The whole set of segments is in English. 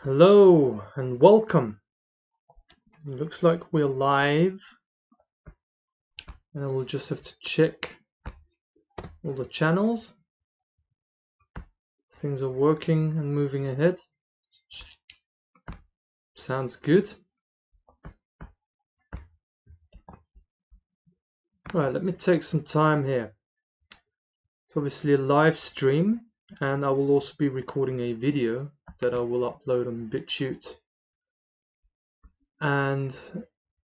Hello and welcome. It looks like we're live, and I will just have to check all the channels. Things are working and moving ahead. Sounds good. Alright, let me take some time here. It's obviously a live stream, and I will also be recording a video that I will upload on BitChute. And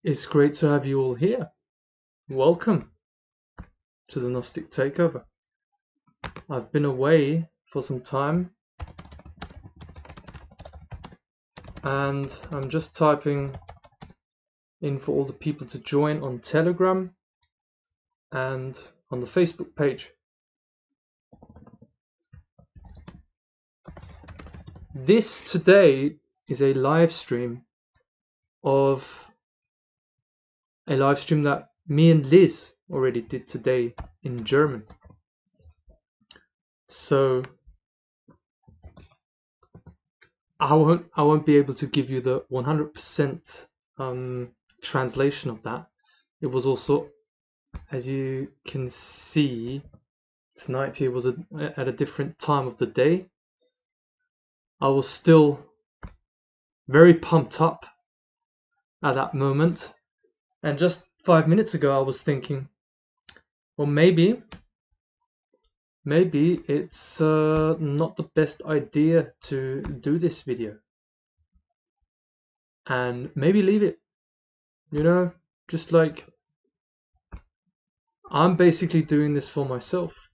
it's great to have you all here. Welcome to the Gnostic Takeover. I've been away for some time, and I'm just typing in for all the people to join on Telegram and on the Facebook page. This today is a live stream that me and Liz already did today in German. So I won't be able to give you the 100% translation of that. It was also, as you can see, tonight here was at a different time of the day. I was still very pumped up at that moment, and just 5 minutes ago I was thinking, well, maybe it's not the best idea to do this video, and maybe leave it, just like I'm basically doing this for myself.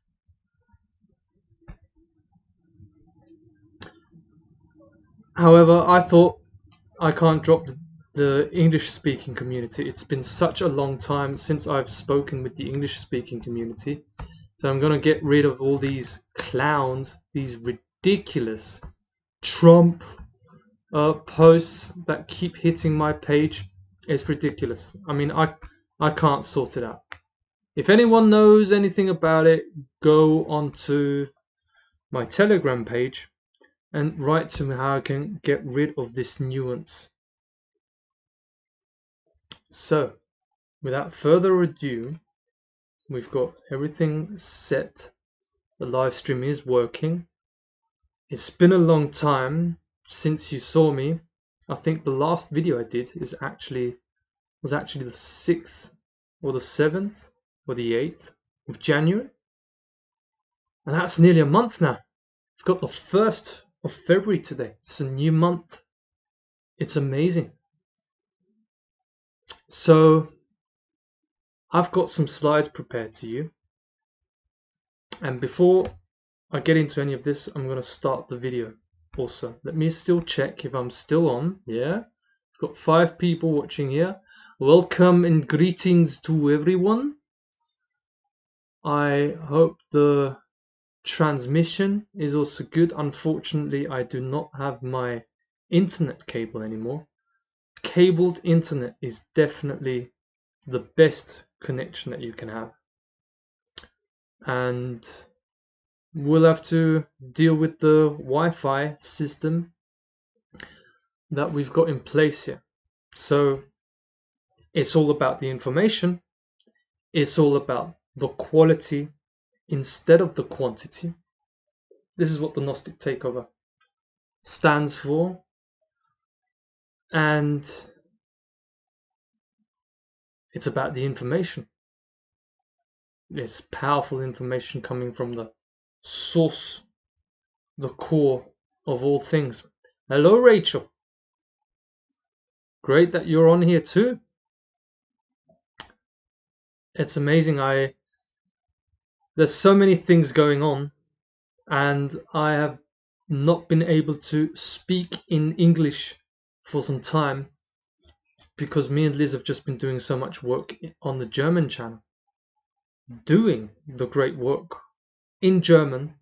However, I thought I can't drop the English-speaking community. It's been such a long time since I've spoken with the English-speaking community. So I'm gonna get rid of all these clowns, these ridiculous Trump posts that keep hitting my page. It's ridiculous. I mean, I can't sort it out. If anyone knows anything about it, go onto my Telegram page and write to me how I can get rid of this nuance. So, without further ado, we've got everything set. The live stream is working. It's been a long time since you saw me. I think the last video I did was actually the 6th or the 7th or the 8th of January. And that's nearly a month now. We've got the 1st of February today. It's a new month. It's amazing. So I've got some slides prepared to you. And before I get into any of this, I'm going to start the video also. Let me still check if I'm still on. Yeah, I've got 5 people watching here. Welcome and greetings to everyone. I hope the transmission is also good. Unfortunately, I do not have my internet cable anymore. Cabled internet is definitely the best connection that you can have. And we'll have to deal with the Wi-Fi system that we've got in place here. So it's all about the information. It's all about the quality instead of the quantity. This is what the Gnostic Takeover stands for. And it's about the information. It's powerful information coming from the source, the core of all things. Hello, Rachel. Great that you're on here too. It's amazing. There's so many things going on, and I have not been able to speak in English for some time because me and Liz have just been doing so much work on the German channel, doing the great work in German,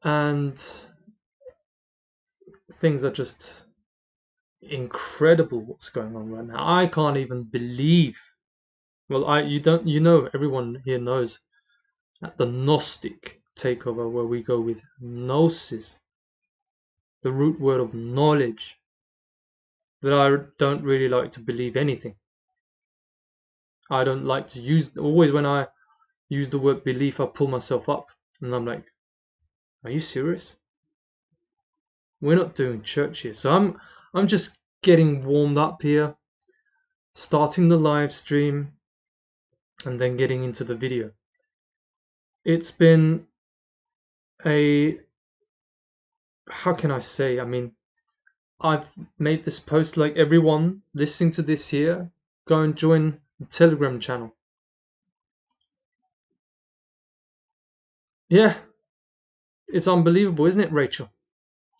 and things are just incredible what's going on right now. I can't even believe. Well, everyone here knows at the Gnostic Takeover, where we go with Gnosis, the root word of knowledge, that I don't really like to believe anything. I don't like to use, always when I use the word belief, I pull myself up and I'm like, are you serious? We're not doing church here. So I'm just getting warmed up here, starting the live stream and then getting into the video. It's been a, how can I say? I mean, I've made this post like everyone listening to this here, go and join the Telegram channel. Yeah, it's unbelievable, isn't it, Rachel?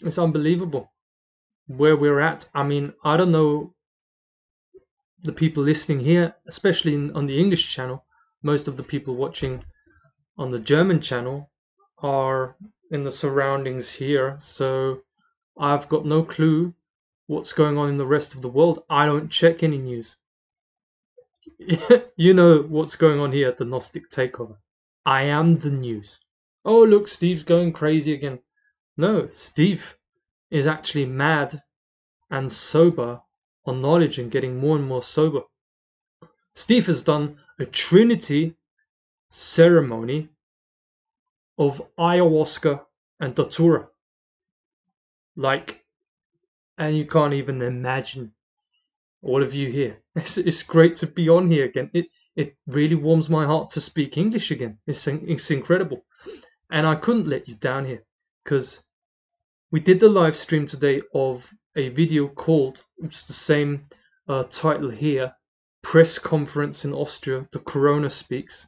It's unbelievable where we're at. I mean, I don't know the people listening here, especially on the English channel. Most of the people watching on the German channel are in the surroundings here, so I've got no clue what's going on in the rest of the world. I don't check any news. You know what's going on here at the Gnostic Takeover. I am the news. Oh, look, Steve's going crazy again. No, Steve is actually mad and sober on knowledge and getting more and more sober. Steve has done a Trinity ceremony of ayahuasca and datura. Like, and you can't even imagine, all of you here. It's great to be on here again. It really warms my heart to speak English again. It's incredible. And I couldn't let you down here because we did the live stream today of a video called, it's the same title here, Pressekonferenz in Austria, the Corona Speaks,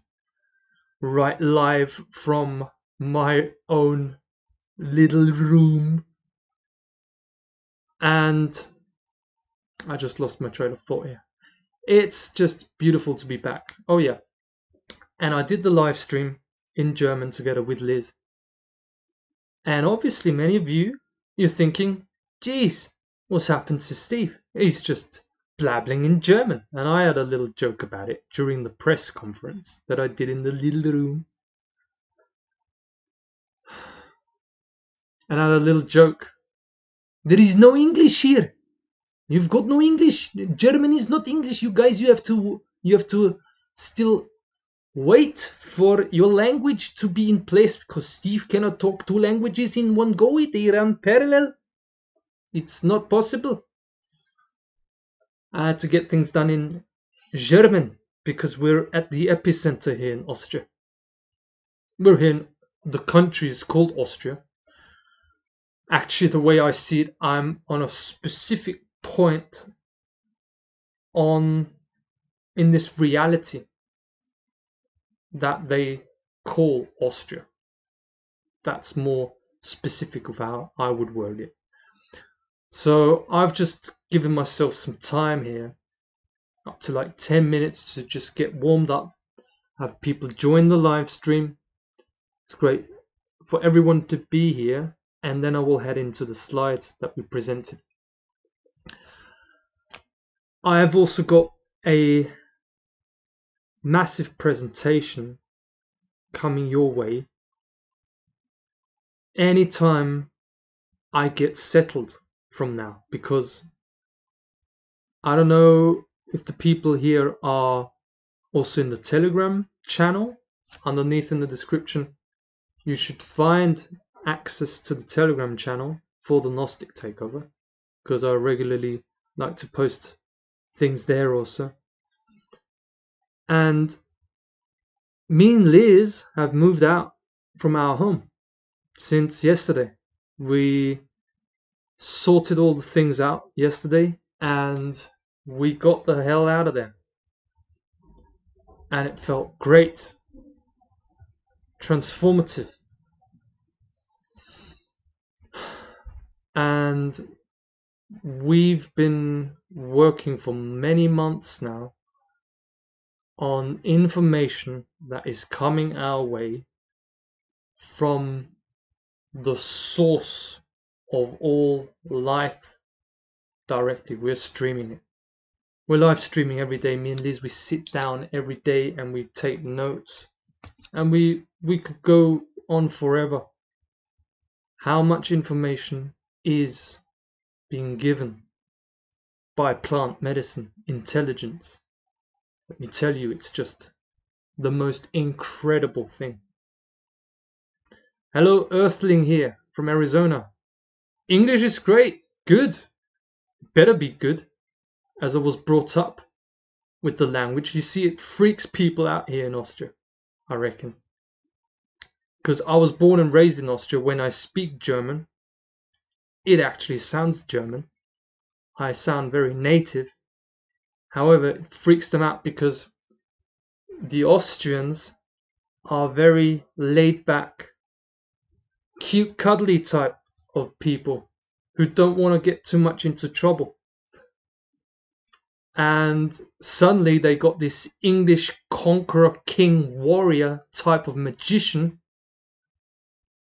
right live from my own little room. And I just lost my train of thought here. It's just beautiful to be back. Oh yeah. And I did the live stream in German together with Liz. And obviously many of you, you're thinking, geez, what's happened to Steve? He's just blabbling in German. And I had a little joke about it during the press conference that I did in the little room. And I had a little joke. There is no English here. You've got no English. German is not English. You guys, you have to still wait for your language to be in place because Steve cannot talk two languages in one go. They run parallel. It's not possible. I had to get things done in German because we're at the epicenter here in Austria. We're here in, the country is called Austria. Actually, the way I see it, I'm on a specific point in this reality that they call Austria. That's more specific of how I would word it. So I've just given myself some time here, up to like 10 minutes to just get warmed up, have people join the live stream. It's great for everyone to be here, and then I will head into the slides that we presented. I have also got a massive presentation coming your way anytime I get settled from now, because I don't know if the people here are also in the Telegram channel. Underneath in the description you should find access to the Telegram channel for the Gnostic Takeover, because I regularly like to post things there also. And me and Liz have moved out from our home since yesterday. We sorted all the things out yesterday and we got the hell out of there. And it felt great. Transformative. And we've been working for many months now on information that is coming our way from the source of all life directly. We're streaming it. We're live streaming every day. Me and Liz, we sit down every day and we take notes. And we could go on forever. How much information is being given by plant medicine intelligence, let me tell you, it's just the most incredible thing. Hello, Earthling here from Arizona. English is great, good, better be good, as I was brought up with the language. You see, it freaks people out here in Austria, I reckon. Because I was born and raised in Austria. When I speak German, it actually sounds German. I sound very native. However, it freaks them out because the Austrians are very laid back, cute, cuddly type of people who don't want to get too much into trouble. And suddenly they got this English conqueror, king, warrior type of magician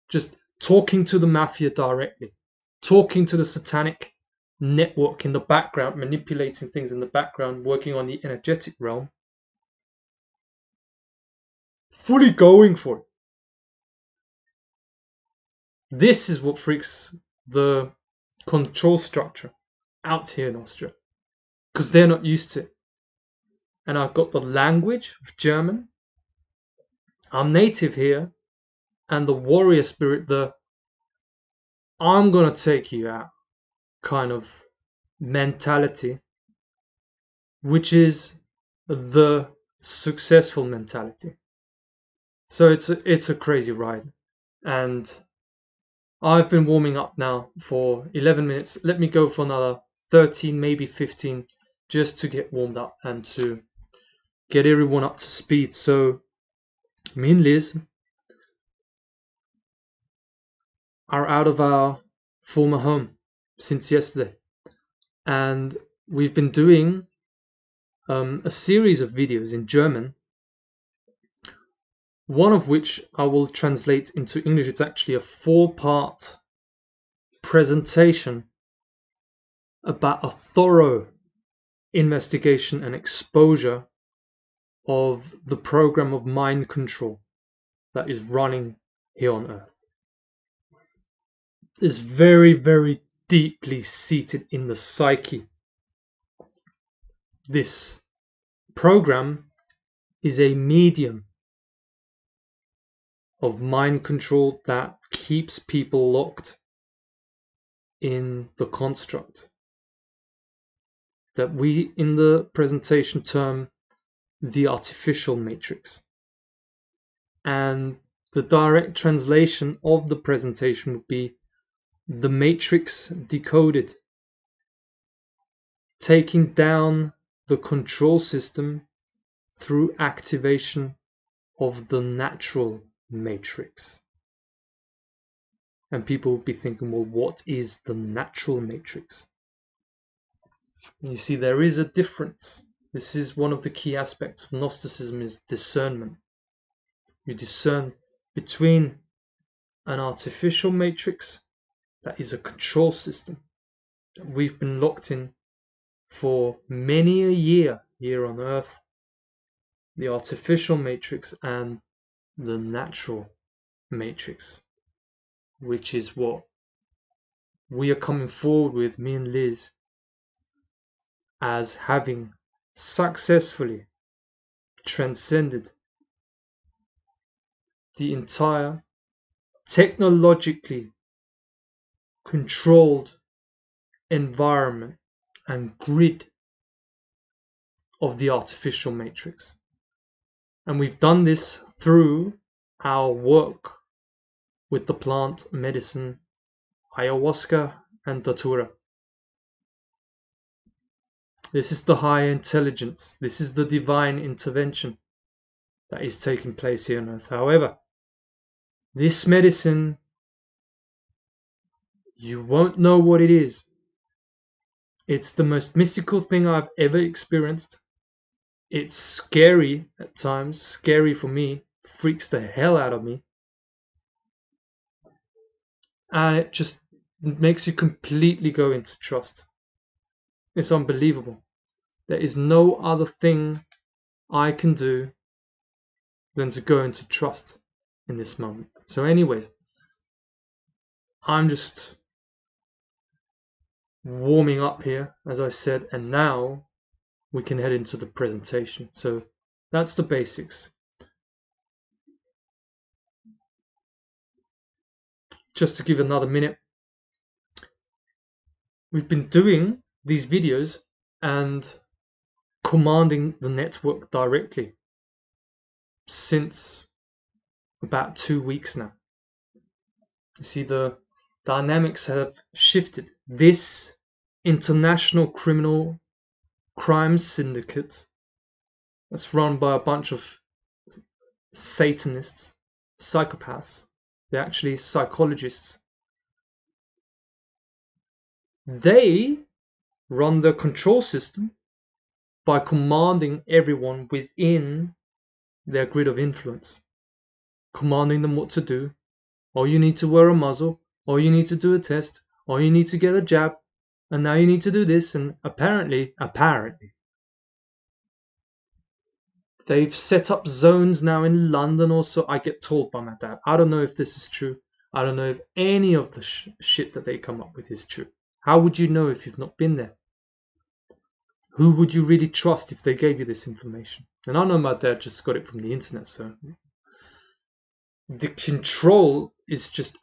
just talking to the mafia directly, talking to the satanic network in the background, manipulating things in the background, working on the energetic realm, fully going for it. This is what freaks the control structure out here in Austria, because they're not used to it. And I've got the language of German, I'm native here, and the warrior spirit, the I'm gonna take you out kind of mentality, which is the successful mentality. So it's a crazy ride. And I've been warming up now for 11 minutes. Let me go for another 13, maybe 15, just to get warmed up and to get everyone up to speed. So me and Liz are out of our former home since yesterday. And we've been doing a series of videos in German, one of which I will translate into English. It's actually a 4-part presentation about a thorough investigation and exposure of the program of mind control that is running here on Earth. It's very, very deeply seated in the psyche. This program is a medium of mind control that keeps people locked in the construct that we in the presentation term the artificial matrix. And the direct translation of the presentation would be the matrix decoded, taking down the control system through activation of the natural matrix. And people would be thinking, well, what is the natural matrix? And you see, there is a difference. This is one of the key aspects of Gnosticism, is discernment. You discern between an artificial matrix that is a control system that we've been locked in for many a year here on Earth, the artificial matrix, and the natural matrix, which is what we are coming forward with, me and Liz, as having successfully transcended the entire technologically controlled environment and grid of the artificial matrix. And we've done this through our work with the plant medicine ayahuasca and datura. This is the high intelligence. This is the divine intervention that is taking place here on Earth. However, this medicine, you won't know what it is. It's the most mystical thing I've ever experienced. It's scary at times, scary for me, freaks the hell out of me. And it just makes you completely go into trust. It's unbelievable. There is no other thing I can do than to go into trust in this moment. So anyways, I'm just warming up here, as I said, and now we can head into the presentation. So that's the basics. Just to give another minute, we've been doing these videos and commanding the network directly since about 2 weeks now. You see, the dynamics have shifted. This international criminal crime syndicate that's run by a bunch of Satanists, psychopaths, they're actually psychologists. They run the control system by commanding everyone within their grid of influence, commanding them what to do. Oh, you need to wear a muzzle, or you need to do a test, or you need to get a jab, and now you need to do this. And apparently, they've set up zones now in London also. I get told by my dad. I don't know if this is true. I don't know if any of the shit that they come up with is true. How would you know if you've not been there? Who would you really trust if they gave you this information? And I know my dad just got it from the internet, so the control is just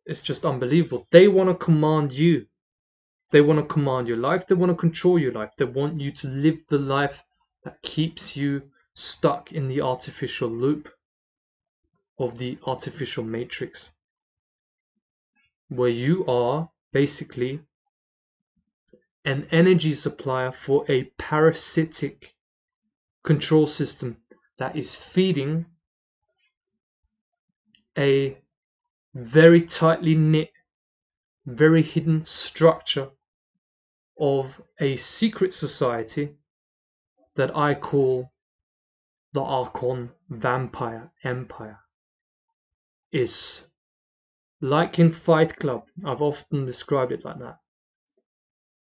it's just unbelievable. They want to command you. They want to command your life. They want to control your life. They want you to live the life that keeps you stuck in the artificial loop of the artificial matrix, where you are basically an energy supplier for a parasitic control system that is feeding a very tightly knit, very hidden structure of a secret society that I call the Archon Vampire Empire. Is like in Fight Club. I've often described it like that.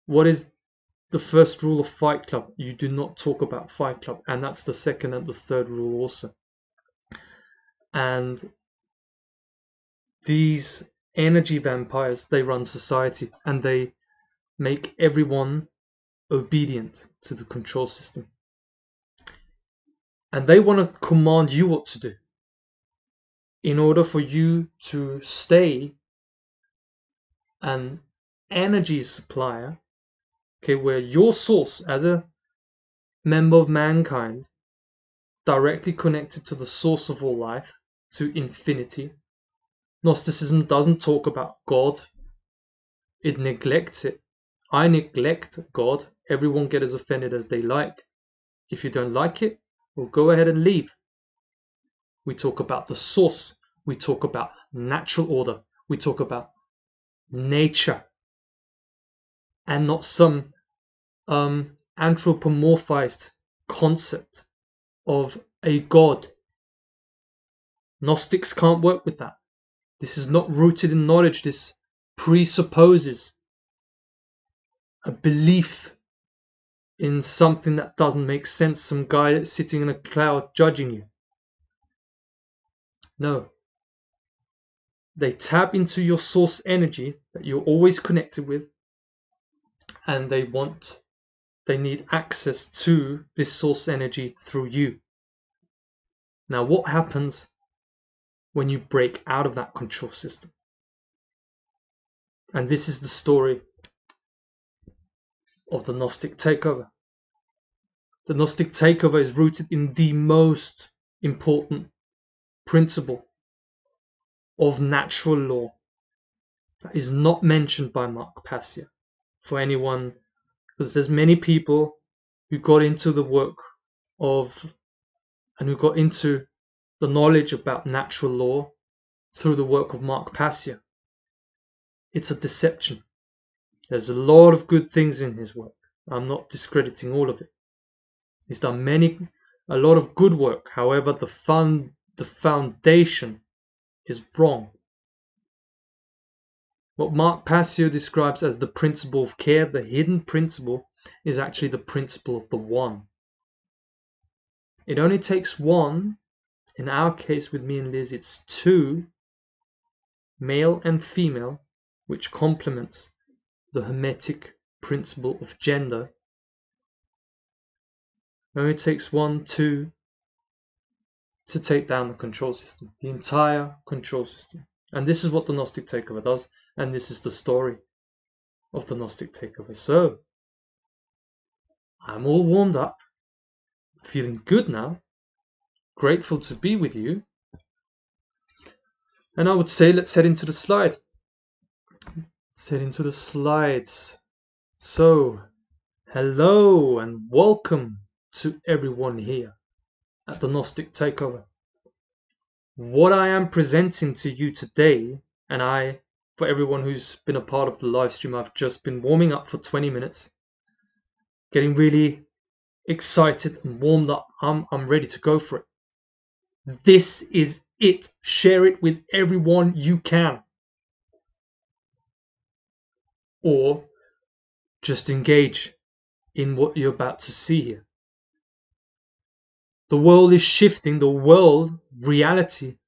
What is the first rule of Fight Club? You do not talk about Fight Club, and that's the second and the third rule also. And these energy vampires, they run society, and they make everyone obedient to the control system. And they want to command you what to do in order for you to stay an energy supplier, okay, where your source as a member of mankind, directly connected to the source of all life, to infinity. Gnosticism doesn't talk about God. It neglects it. I neglect God. Everyone get as offended as they like. If you don't like it, well, go ahead and leave. We talk about the source. We talk about natural order. We talk about nature. And not some anthropomorphized concept of a God. Gnostics can't work with that. This is not rooted in knowledge. This presupposes a belief in something that doesn't make sense. Some guy that's sitting in a cloud judging you. No. They tap into your source energy that you're always connected with, and they need access to this source energy through you. Now, what happens when you break out of that control system? And this is the story of the Gnostic takeover. The Gnostic takeover is rooted in the most important principle of natural law that is not mentioned by Mark Passio. For anyone, because there's many people who got into the work of and who got into the knowledge about natural law through the work of Mark Passio. It's a deception. There's a lot of good things in his work. I'm not discrediting all of it. He's done a lot of good work. However, the foundation is wrong. What Mark Passio describes as the principle of care, the hidden principle, is actually the principle of the one. It only takes one. In our case with me and Liz, it's two, male and female, which complements the Hermetic principle of gender, it only takes 1, 2 to take down the control system, the entire control system. And this is what the Gnostic Takeover does, and this is the story of the Gnostic Takeover. So, I'm all warmed up, feeling good now, grateful to be with you, and I would say let's head into the slide. Let's head into the slides. So, hello and welcome to everyone here at the Gnostic Takeover. What I am presenting to you today, and for everyone who's been a part of the live stream, I've just been warming up for 20 minutes, getting really excited and warmed up. I'm ready to go for it. This is it. Share it with everyone you can. Or just engage in what you're about to see here. The world is shifting. The world, reality,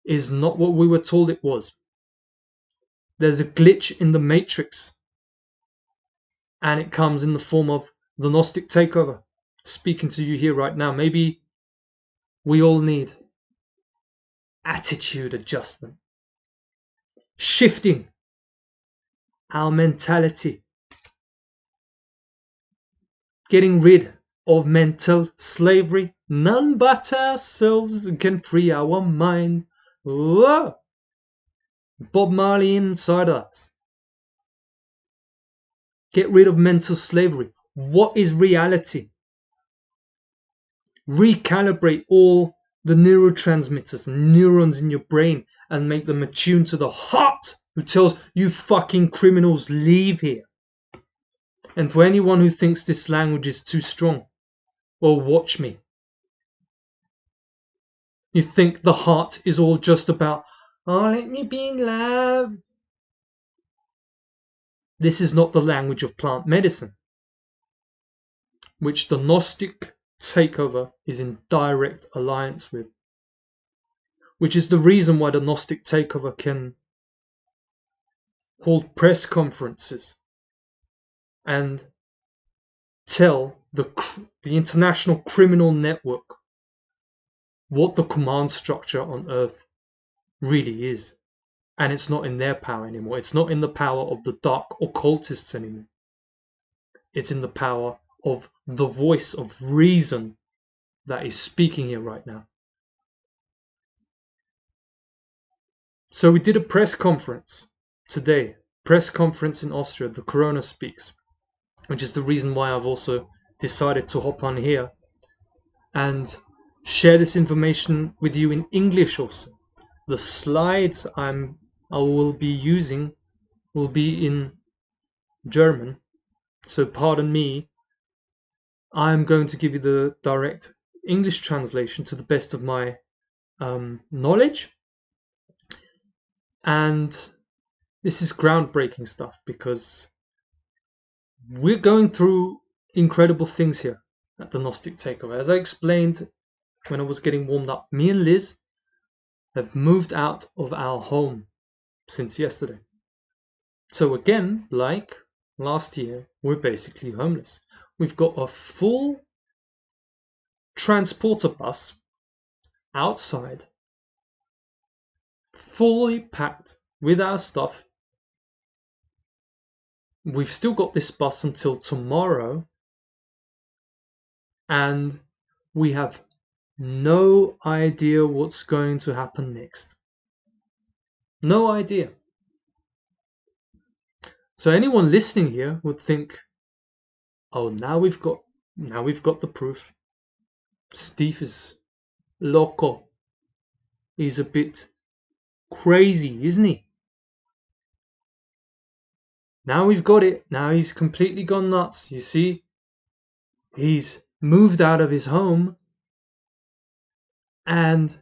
is not what we were told it was. There's a glitch in the matrix. And it comes in the form of the Gnostic Takeover. Speaking to you here right now. Maybe we all need attitude adjustment. Shifting our mentality. Getting rid of mental slavery. None but ourselves can free our mind. Whoa! Bob Marley inside us. Get rid of mental slavery. What is reality? Recalibrate all the neurotransmitters and neurons in your brain and make them attuned to the heart who tells you fucking criminals leave here. And for anyone who thinks this language is too strong, well, watch me. You think the heart is all just about, oh, let me be in love. This is not the language of plant medicine, which the Gnostic Takeover is in direct alliance with. Which is the reason why the Gnostic Takeover can hold press conferences and tell the international criminal network what the command structure on Earth really is. And it's not in their power anymore. It's not in the power of the dark occultists anymore. It's in the power of the voice of reason that is speaking here right now. So we did a press conference today. Press conference in Austria, the Corona Speaks. Which is the reason why I've also decided to hop on here and share this information with you in English also. The slides I will be using will be in German, so pardon me. I'm going to give you the direct English translation to the best of my knowledge. And this is groundbreaking stuff because we're going through incredible things here at the Gnostic Takeover. As I explained when I was getting warmed up, me and Liz have moved out of our home since yesterday. So again, like last year, we're basically homeless. We've got a full transporter bus outside, fully packed with our stuff. We've still got this bus until tomorrow, and we have no idea what's going to happen next. No idea. So anyone listening here would think, oh, now we've got the proof. Steve is loco. He's a bit crazy, isn't he? Now we've got it. Now he's completely gone nuts. You see, he's moved out of his home and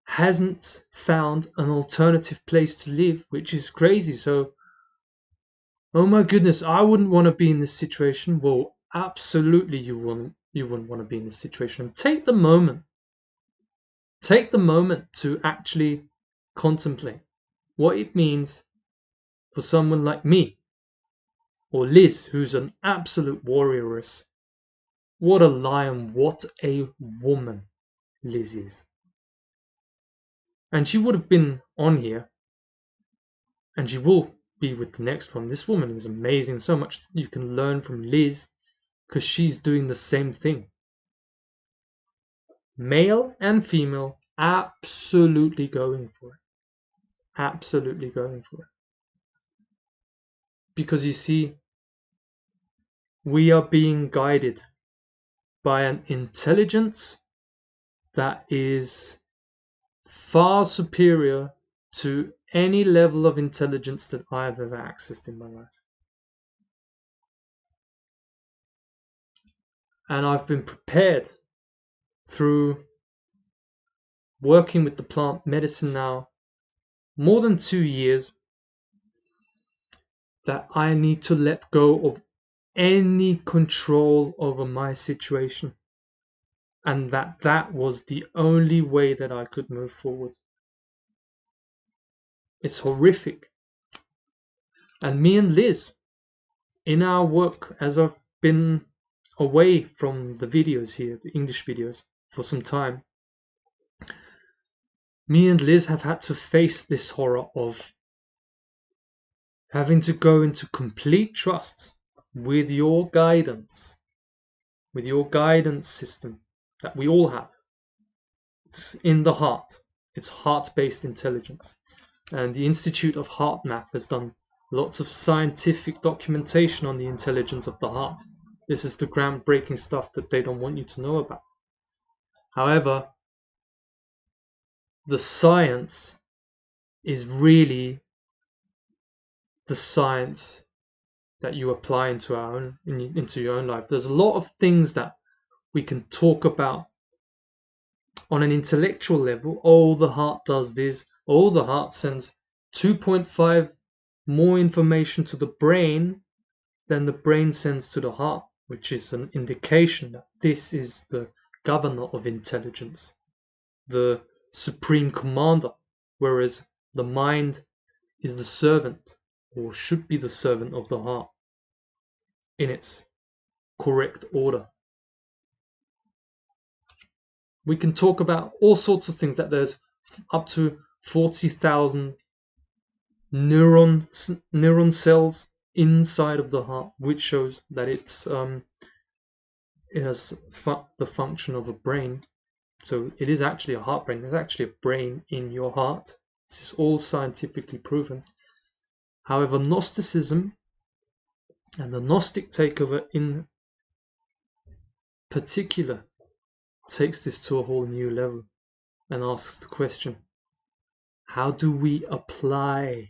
hasn't found an alternative place to live, which is crazy. So, oh my goodness, I wouldn't want to be in this situation. Well, absolutely you wouldn't want to be in this situation. And take the moment to actually contemplate what it means for someone like me Or Liz, who's an absolute warrioress. What a lion, what a woman Liz is. And she would have been on here, and she will be with the next one. This woman is amazing. So much you can learn from Liz, because she's doing the same thing. Male and female, absolutely going for it. Absolutely going for it. Because you see, we are being guided by an intelligence that is far superior to any level of intelligence that I've ever accessed in my life. And I've been prepared through working with the plant medicine now more than 2 years that I need to let go of any control over my situation, and that was the only way that I could move forward. It's horrific. And me and Liz, in our work, as I've been away from the videos here, the English videos, for some time, me and Liz have had to face this horror of having to go into complete trust with your guidance system that we all have. It's in the heart. It's heart-based intelligence. And the Institute of Heart Math has done lots of scientific documentation on the intelligence of the heart. This is the groundbreaking stuff that they don't want you to know about. However, the science is really the science that you apply into your own life. There's a lot of things that we can talk about on an intellectual level. Oh, the heart does this. Oh, the heart sends 2.5 more information to the brain than the brain sends to the heart, which is an indication that this is the governor of intelligence, the supreme commander, whereas the mind is the servant, or should be the servant of the heart in its correct order. We can talk about all sorts of things, that there's up to 40,000 neuron cells inside of the heart, which shows that it has the function of a brain. So it is actually a heart brain. There's actually a brain in your heart. This is all scientifically proven. However, Gnosticism and the Gnostic takeover in particular takes this to a whole new level and asks the question, how do we apply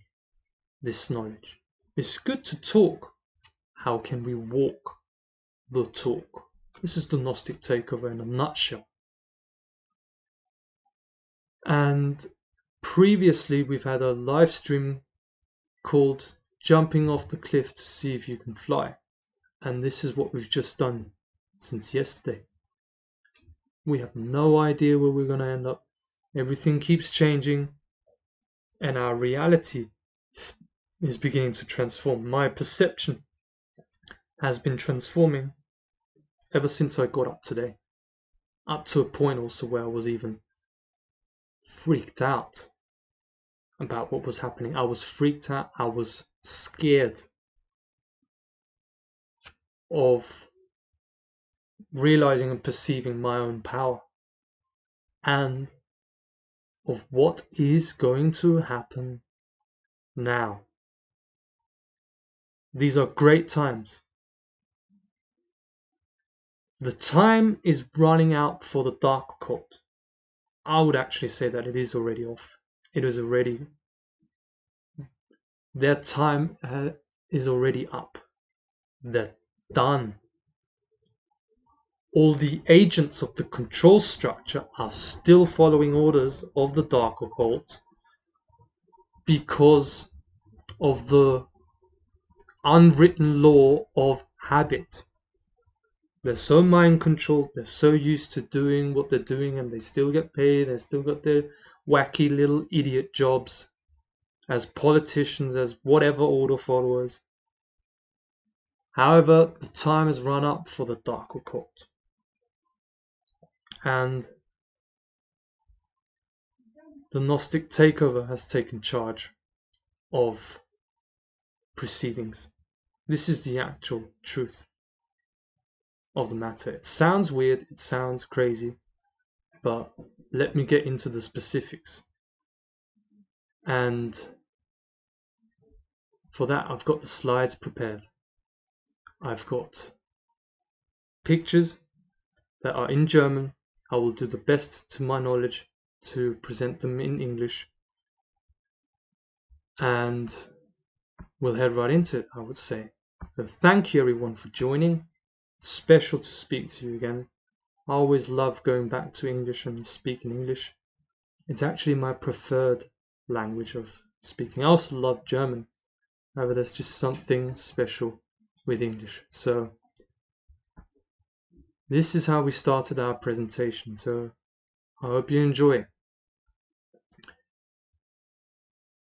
this knowledge? It's good to talk. How can we walk the talk? This is the Gnostic takeover in a nutshell. And previously we've had a live stream called Jumping Off the Cliff to See If You Can Fly. And this is what we've just done since yesterday. We have no idea where we're going to end up. Everything keeps changing, and our reality is beginning to transform. My perception has been transforming ever since I got up today. Up to a point also where I was even freaked out about what was happening. I was freaked out. I was scared of realizing and perceiving my own power and of what is going to happen now. These are great times. The time is running out for the dark occult. I would actually say that it is already off. It is already, their time is already up. They're done. All the agents of the control structure are still following orders of the dark occult because of the unwritten law of habit. They're so mind controlled, they're so used to doing what they're doing, and they still get paid, they still got their wacky little idiot jobs as politicians, as whatever order followers. However, the time has run up for the dark occult. And the Gnostic takeover has taken charge of proceedings. This is the actual truth of the matter. It sounds weird, it sounds crazy, but let me get into the specifics. And for that, I've got the slides prepared. I've got pictures that are in German. I will do the best to my knowledge to present them in English. And we'll head right into it, I would say. So thank you everyone for joining. It's special to speak to you again. I always love going back to English and speaking English. It's actually my preferred language of speaking. I also love German. However, there's just something special with English. So this is how we started our presentation. So I hope you enjoy it.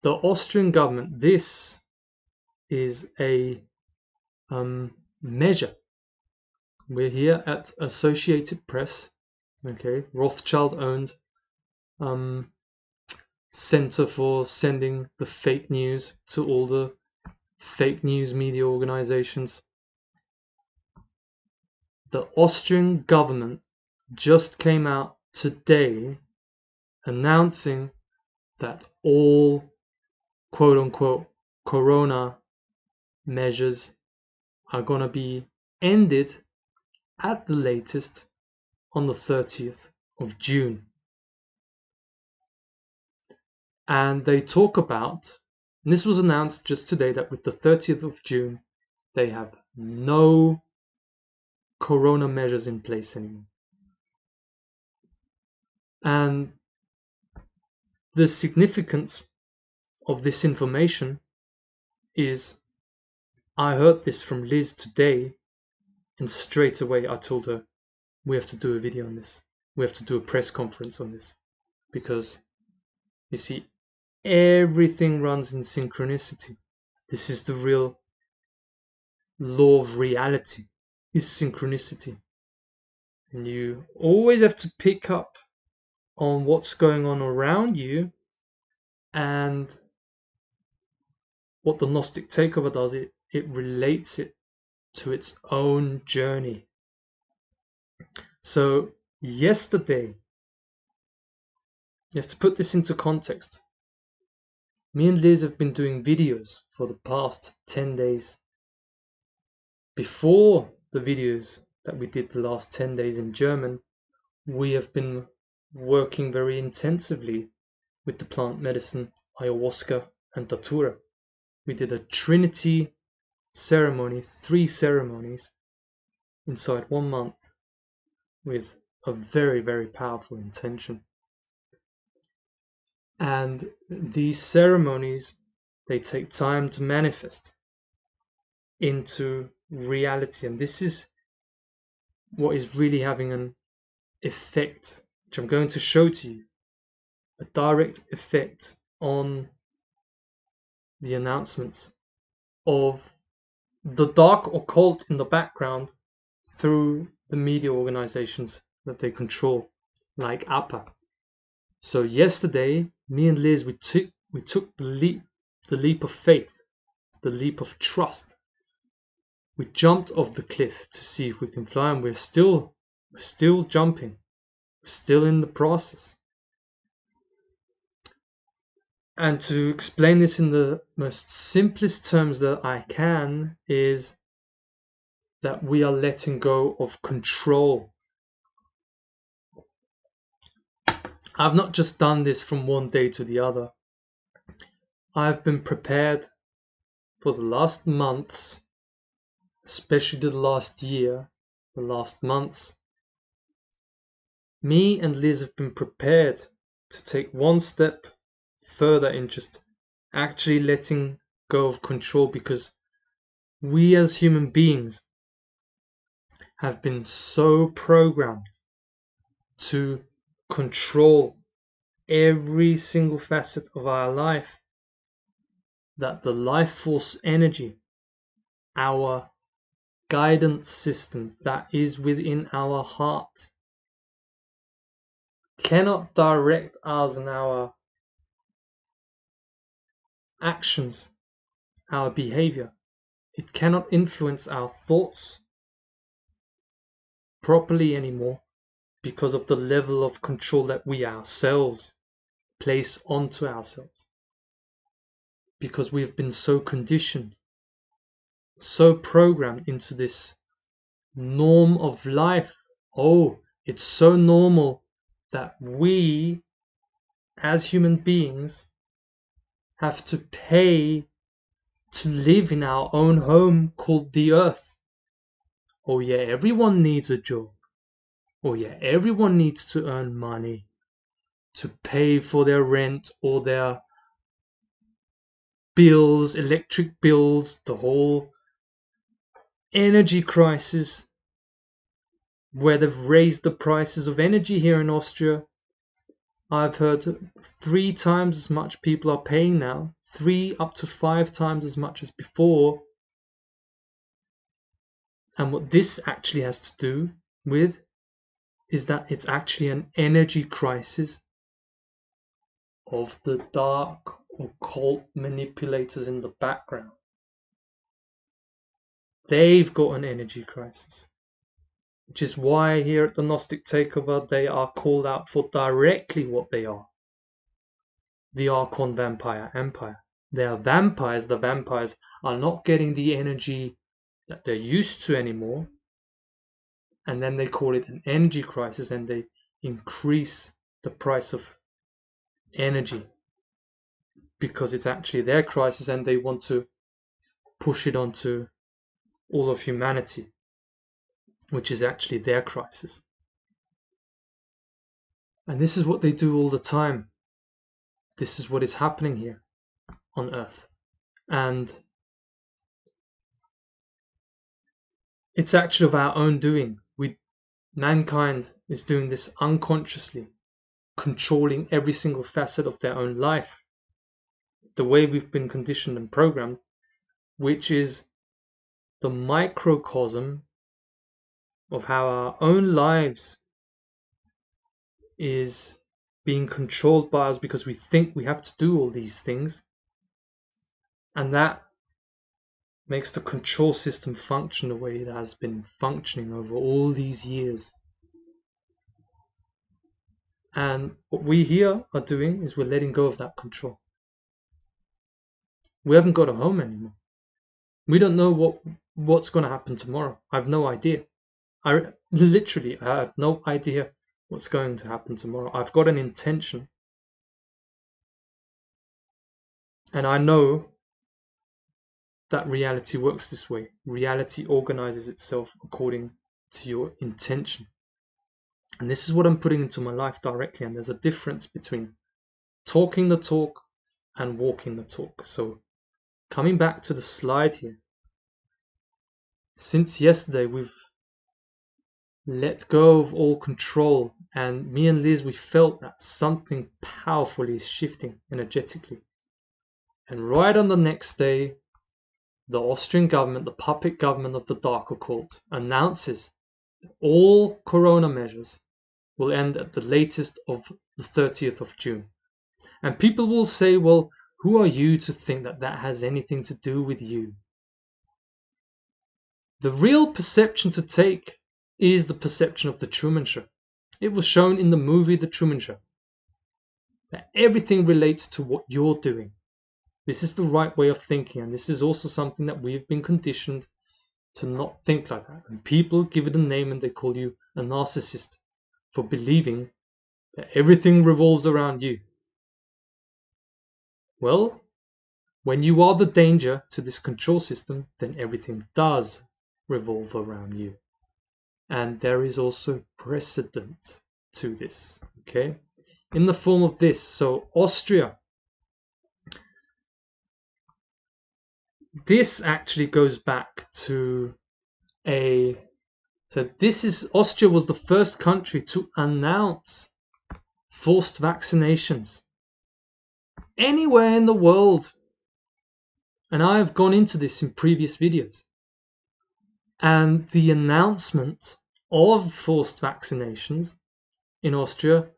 The Austrian government, this is a measure. We're here at Associated Press, okay, Rothschild owned center for sending the fake news to all the fake news media organizations. The Austrian government just came out today announcing that all quote unquote corona measures are gonna be ended at the latest on the 30th of June. And they talk about, and this was announced just today, that with the 30th of June, they have no corona measures in place anymore. And the significance of this information is, I heard this from Liz today, and straight away I told her, we have to do a video on this. We have to do a press conference on this. Because, you see, everything runs in synchronicity. This is the real law of reality, is synchronicity. And you always have to pick up on what's going on around you, and what the Gnostic takeover does, it relates it to its own journey. So yesterday, you have to put this into context. Me and Liz have been doing videos for the past 10 days. Before the videos that we did the last 10 days in German, we have been working very intensively with the plant medicine, ayahuasca and datura. We did a trinity ceremony, 3 ceremonies inside 1 month with a very, very powerful intention. And these ceremonies, they take time to manifest into reality. And this is what is really having an effect, which I'm going to show to you. A direct effect on the announcements of the dark occult in the background through the media organizations that they control, like APA. So yesterday, me and Liz, we took the leap of faith, the leap of trust. We jumped off the cliff to see if we can fly, and we're still jumping. We're still in the process. And to explain this in the most simplest terms that I can is that we are letting go of control. I've not just done this from one day to the other. I've been prepared for the last months, especially the last year, the last months. Me and Liz have been prepared to take one step further in just actually letting go of control, because we as human beings have been so programmed to control every single facet of our life that the life force energy, our guidance system that is within our heart cannot direct us and our actions, our behavior. It cannot influence our thoughts properly anymore because of the level of control that we ourselves place onto ourselves. Because we've been so conditioned, so programmed into this norm of life. Oh, it's so normal that we, as human beings, have to pay to live in our own home called the earth. Oh yeah, everyone needs a job. Oh yeah, everyone needs to earn money to pay for their rent or their bills, electric bills, the whole energy crisis where they've raised the prices of energy here in Austria. I've heard 3 times as much people are paying now, 3 up to 5 times as much as before. And what this actually has to do with is that it's actually an energy crisis of the dark occult manipulators in the background. They've got an energy crisis, which is why here at the Gnostic Takeover they are called out for directly what they are. The Archon Vampire Empire. They are vampires. The vampires are not getting the energy that they're used to anymore. And then they call it an energy crisis and they increase the price of energy because it's actually their crisis and they want to push it onto all of humanity, which is actually their crisis. And this is what they do all the time. This is what is happening here on Earth. And it's actually of our own doing. Mankind is doing this unconsciously, controlling every single facet of their own life. The way we've been conditioned and programmed, which is the microcosm of how our own lives is being controlled by us because we think we have to do all these things. And that makes the control system function the way it has been functioning over all these years. And what we here are doing is we're letting go of that control. We haven't got a home anymore. We don't know what's going to happen tomorrow. I have no idea. I have no idea what's going to happen tomorrow. I've got an intention. And I know that reality works this way. Reality organizes itself according to your intention. And this is what I'm putting into my life directly. And there's a difference between talking the talk and walking the talk. So coming back to the slide here. Since yesterday, we've let go of all control. And me and Liz, we felt that something powerful is shifting energetically. And right on the next day, the Austrian government, the puppet government of the dark occult, announces that all corona measures will end at the latest of the 30th of June. And people will say, well, who are you to think that that has anything to do with you? The real perception to take is the perception of the Truman Show. It was shown in the movie The Truman Show. That everything relates to what you're doing. This is the right way of thinking, and this is also something that we've been conditioned to not think like that. And people give it a name and they call you a narcissist for believing that everything revolves around you. Well, when you are the danger to this control system, then everything does revolve around you. And there is also precedent to this, okay? In the form of this, so Austria. This actually goes back to Austria was the first country to announce forced vaccinations anywhere in the world. And I have gone into this in previous videos. And the announcement of forced vaccinations in Austria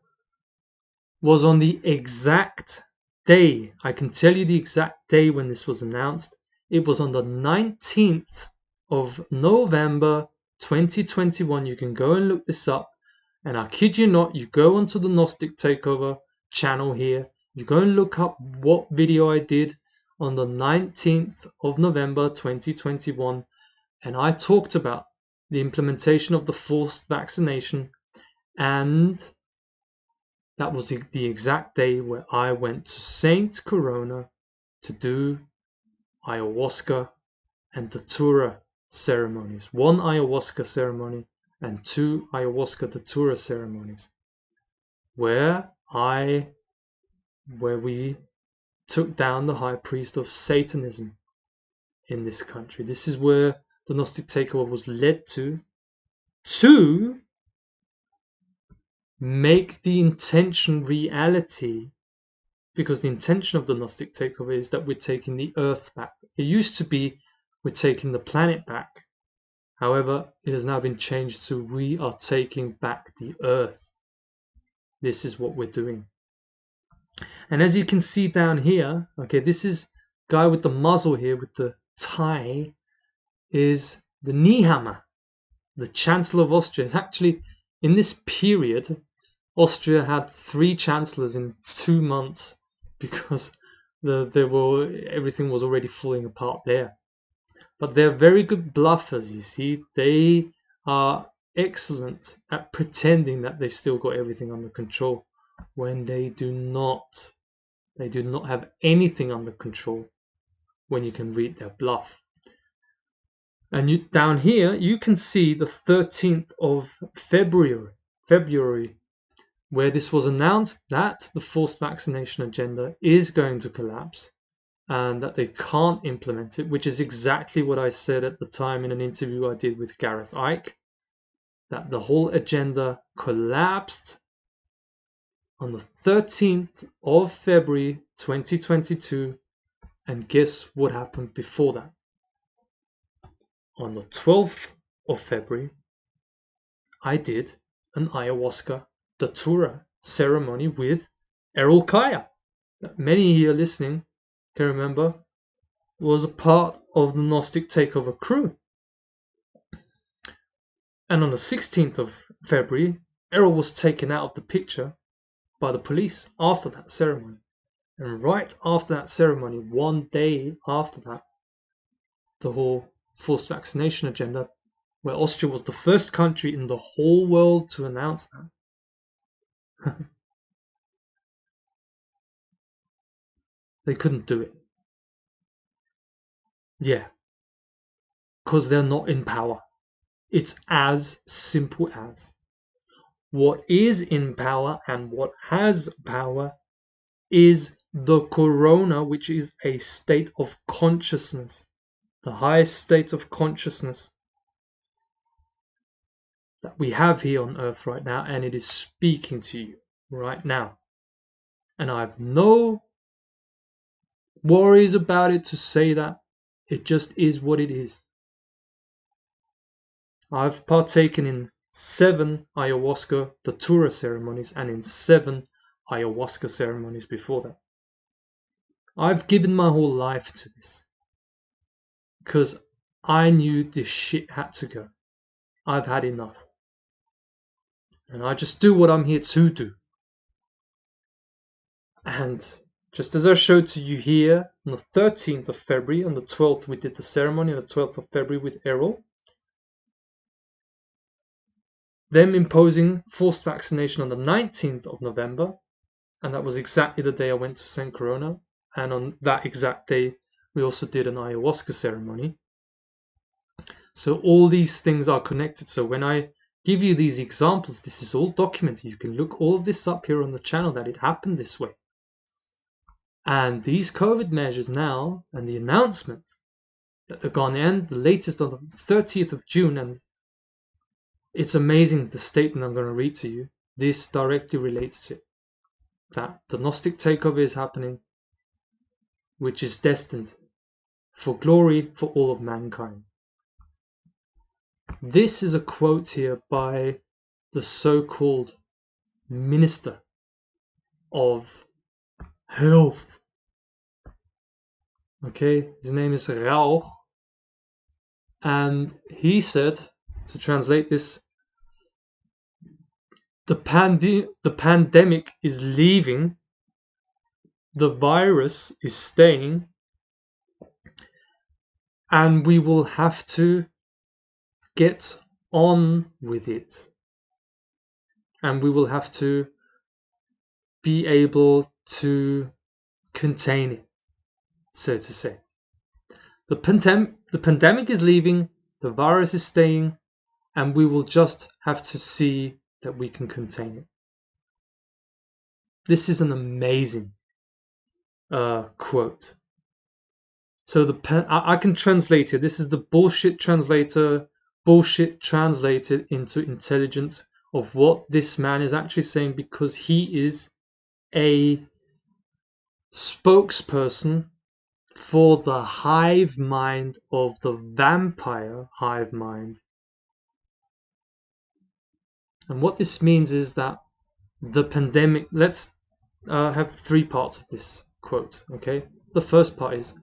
was on the exact day. I can tell you the exact day when this was announced. It was on the 19th of November 2021. You can go and look this up. And I kid you not, you go onto the Gnostic Takeover channel here. You go and look up what video I did on the 19th of November 2021. And I talked about the implementation of the forced vaccination, and that was the exact day where I went to Saint Corona to do ayahuasca and datura ceremonies. 1 ayahuasca ceremony and 2 ayahuasca datura ceremonies, where we took down the high priest of Satanism in this country. This is where the Gnostic Takeover was led to make the intention reality, because the intention of the Gnostic Takeover is that we're taking the earth back. It used to be we're taking the planet back. However, it has now been changed to we are taking back the earth. This is what we're doing. And as you can see down here, okay, this is guy with the muzzle here with the tie is the Nehammer, the Chancellor of Austria. It's actually, in this period, Austria had 3 chancellors in 2 months because everything was already falling apart there. But they're very good bluffers, you see. They are excellent at pretending that they've still got everything under control when they do not. They do not have anything under control when you can read their bluff. And down here, you can see the 13th of February, where this was announced that the forced vaccination agenda is going to collapse and that they can't implement it, which is exactly what I said at the time in an interview I did with Gareth Icke, that the whole agenda collapsed on the 13th of February 2022. And guess what happened before that? On the 12th of February, I did an ayahuasca datura ceremony with Errol Kaya, that many here listening can remember was a part of the Gnostic Takeover crew. And on the 16th of February, Errol was taken out of the picture by the police after that ceremony. And right after that ceremony, 1 day after that, the whole forced vaccination agenda, where Austria was the first country in the whole world to announce that. They couldn't do it. Yeah. Because they're not in power. It's as simple as. What is in power and what has power is the corona, which is a state of consciousness. The highest state of consciousness that we have here on Earth right now, and it is speaking to you right now. And I have no worries about it to say that. It just is what it is. I've partaken in 7 ayahuasca datura ceremonies and in 7 ayahuasca ceremonies before that. I've given my whole life to this because I knew this shit had to go. I've had enough. And I just do what I'm here to do. And just as I showed to you here, on the 13th of February, on the 12th we did the ceremony, on the 12th of February with Errol. Them imposing forced vaccination on the 19th of November. And that was exactly the day I went to St. Corona. And on that exact day, we also did an ayahuasca ceremony. So all these things are connected. So when I give you these examples, this is all documented. You can look all of this up here on the channel that it happened this way. And these COVID measures now, and the announcement that they're going to end, the latest on the 30th of June, and it's amazing the statement I'm going to read to you. This directly relates to it. That the Gnostic Takeover is happening, which is destined for glory for all of mankind. This is a quote here by the so-called Minister of Health. Okay, his name is Rauch, and he said, to translate this, the pandemic is leaving, the virus is staying, and we will have to get on with it. And we will have to be able to contain it, so to say. The pandemic is leaving, the virus is staying, and we will just have to see that we can contain it. This is an amazing quote. So I can translate it. This is the bullshit translator, bullshit translated into intelligence of what this man is actually saying, because he is a spokesperson for the hive mind of the vampire hive mind. And what this means is that the pandemic, let's have three parts of this quote, okay? The first part is,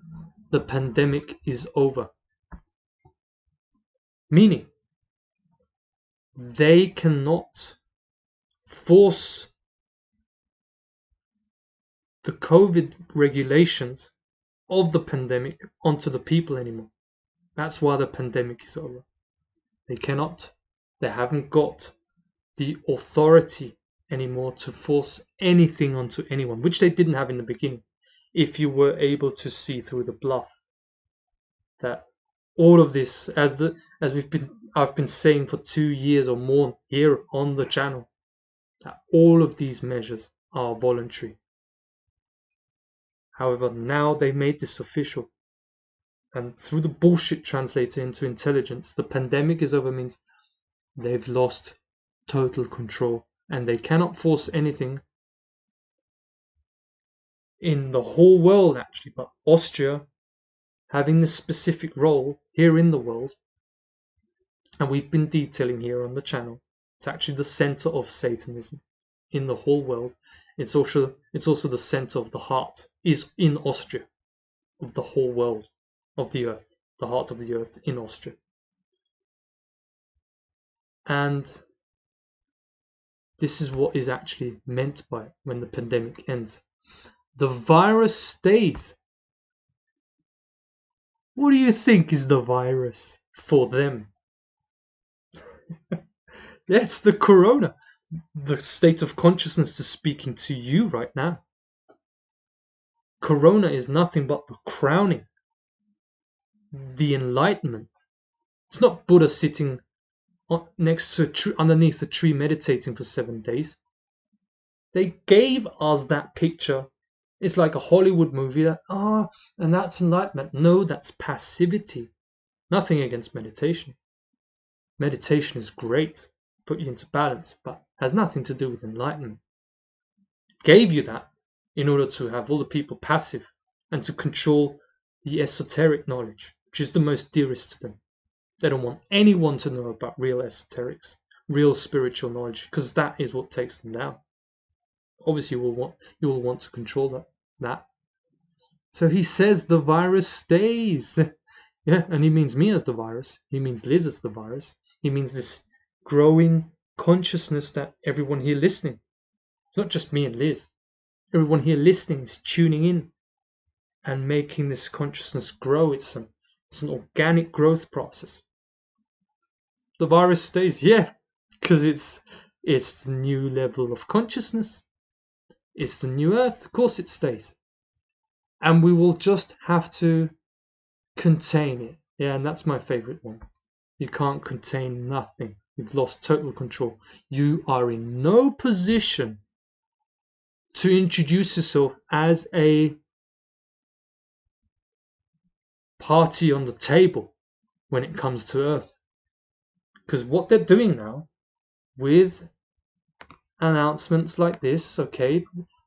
the pandemic is over. Meaning, they cannot force the COVID regulations of the pandemic onto the people anymore. That's why the pandemic is over. They cannot, they haven't got the authority anymore to force anything onto anyone, which they didn't have in the beginning. If you were able to see through the bluff that all of this, I've been saying for 2 years or more here on the channel, that all of these measures are voluntary. However, now they made this official, and through the bullshit translator into intelligence, the pandemic is over means they've lost total control, and they cannot force anything in the whole world, actually, but Austria having this specific role here in the world, and we've been detailing here on the channel, it's actually the center of Satanism in the whole world. It's also the center of the heart, is in Austria, of the whole world, of the earth, the heart of the earth in Austria. And this is what is actually meant by it when the pandemic ends. The virus stays. What do you think is the virus for them? It's the corona. The state of consciousness is speaking to you right now. Corona is nothing but the crowning, the enlightenment. It's not Buddha sitting next to a tree, underneath a tree meditating for 7 days. They gave us that picture. It's like a Hollywood movie that, and that's enlightenment. No, that's passivity. Nothing against meditation. Meditation is great, put you into balance, but has nothing to do with enlightenment. Gave you that in order to have all the people passive and to control the esoteric knowledge, which is the most dearest to them. They don't want anyone to know about real esoterics, real spiritual knowledge, because that is what takes them down. Obviously, you will want to control that. So he says the virus stays. Yeah, and he means me as the virus. He means Liz as the virus. He means this growing consciousness that everyone here listening, it's not just me and Liz, everyone here listening is tuning in and making this consciousness grow. It's an organic growth process. The virus stays, yeah, because it's the new level of consciousness. It's the new earth, of course it stays. And we will just have to contain it. Yeah, and that's my favorite one. You can't contain nothing. You've lost total control. You are in no position to introduce yourself as a party on the table when it comes to Earth. Because what they're doing now with announcements like this, okay,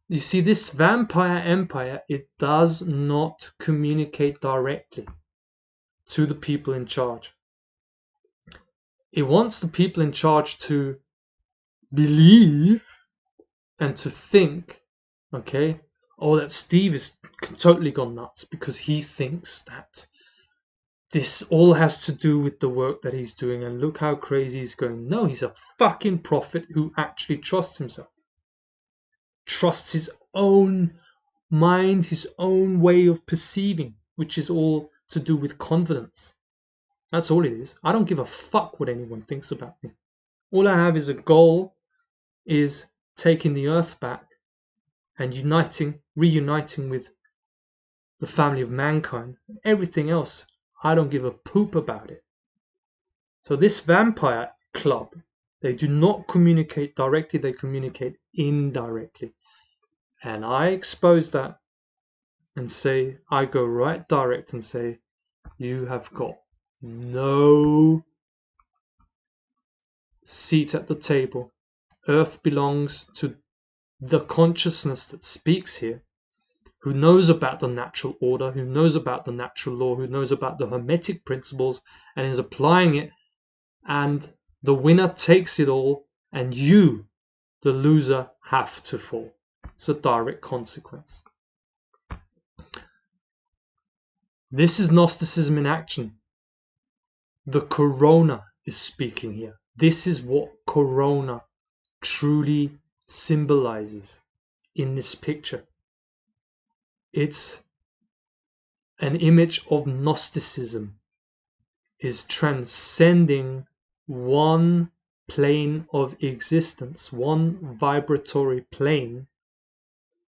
you see this vampire empire, it does not communicate directly to the people in charge. it wants the people in charge to believe and to think, okay, oh, that Steve is totally gone nuts because he thinks that this all has to do with the work that he's doing, and look how crazy he's going. No, he's a fucking prophet who actually trusts himself. Trusts his own mind, his own way of perceiving, which is all to do with confidence. That's all it is. I don't give a fuck what anyone thinks about me. All I have is a goal, is taking the earth back and reuniting with the family of mankind. Everything else, I don't give a poop about it. So this vampire club, they do not communicate directly, they communicate indirectly. And I expose that and say, I go right direct and say, you have got no seat at the table. Earth belongs to the consciousness that speaks here, who knows about the natural order, who knows about the natural law, who knows about the hermetic principles and is applying it, and the winner takes it all, and you, the loser, have to fall. It's a direct consequence. This is Gnosticism in action. The corona is speaking here. This is what corona truly symbolizes in this picture. It's an image of Gnosticism, is transcending one plane of existence, one vibratory plane,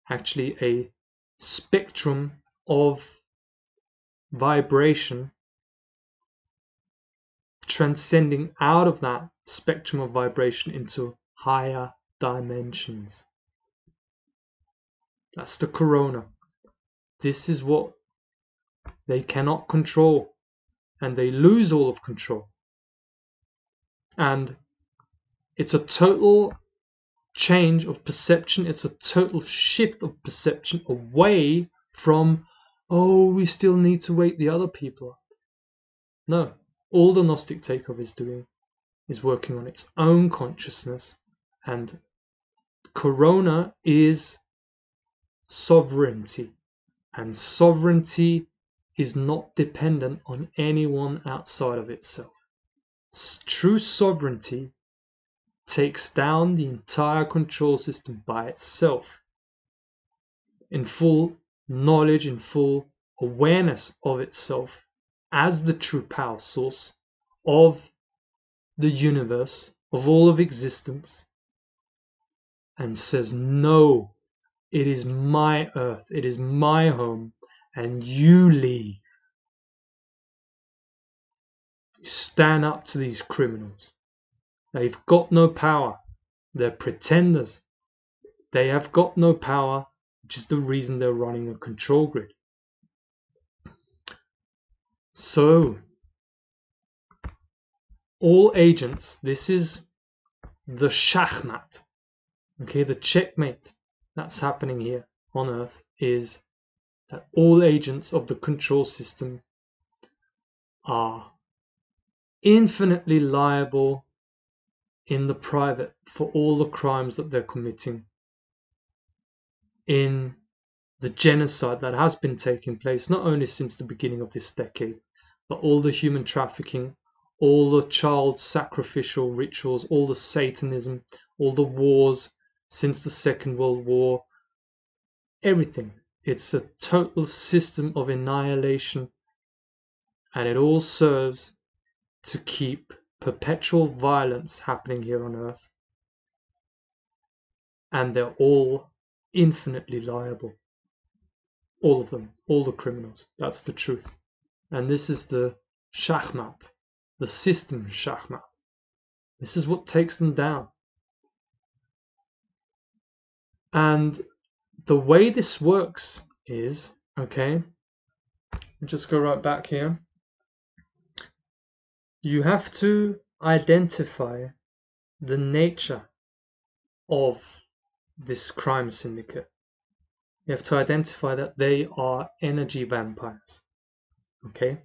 actually a spectrum of vibration, transcending out of that spectrum of vibration into higher dimensions. That's the corona. This is what they cannot control, and they lose all of control. And it's a total change of perception. It's a total shift of perception away from, oh, we still need to wake the other people up. No, all the Gnostic takeover is doing is working on its own consciousness, and corona is sovereignty, and sovereignty is not dependent on anyone outside of itself. True sovereignty takes down the entire control system by itself, in full knowledge, in full awareness of itself as the true power source of the universe, of all of existence, and says, no, it is my earth, it is my home, and you leave. Stand up to these criminals. They've got no power. They're pretenders. They have got no power, which is the reason they're running a control grid. So, all agents, this is the shachmat, okay, the checkmate that's happening here on Earth, is that all agents of the control system are infinitely liable in the private for all the crimes that they're committing in the genocide that has been taking place not only since the beginning of this decade, but all the human trafficking, all the child sacrificial rituals, all the Satanism, all the wars since the Second World War, everything. It's a total system of annihilation, and it all serves to keep perpetual violence happening here on Earth. And they're all infinitely liable. All of them, all the criminals. That's the truth. And this is the shachmat, the system shachmat. This is what takes them down. And the way this works is, okay, just go right back here. You have to identify the nature of this crime syndicate. You have to identify that they are energy vampires. Okay?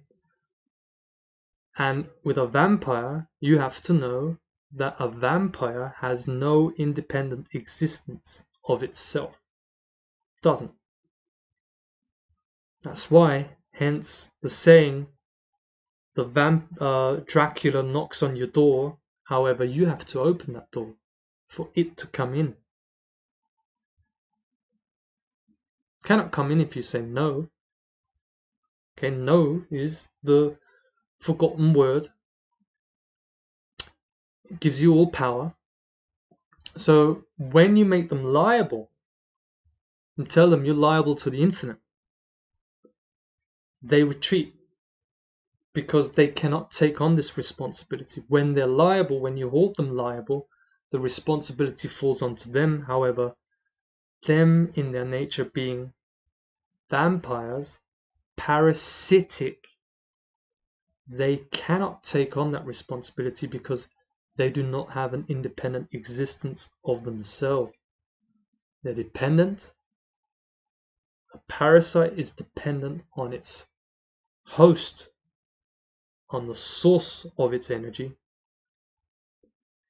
And with a vampire, you have to know that a vampire has no independent existence of itself. Doesn't. That's why, hence the saying, Dracula knocks on your door, however, you have to open that door for it to come in. Cannot come in if you say no. Okay, no is the forgotten word. It gives you all power. So when you make them liable and tell them you're liable to the infinite, they retreat because they cannot take on this responsibility. When they're liable, when you hold them liable, the responsibility falls onto them. However, them in their nature being vampires, parasitic, they cannot take on that responsibility because they do not have an independent existence of themselves. They're dependent. A parasite is dependent on its host, on the source of its energy.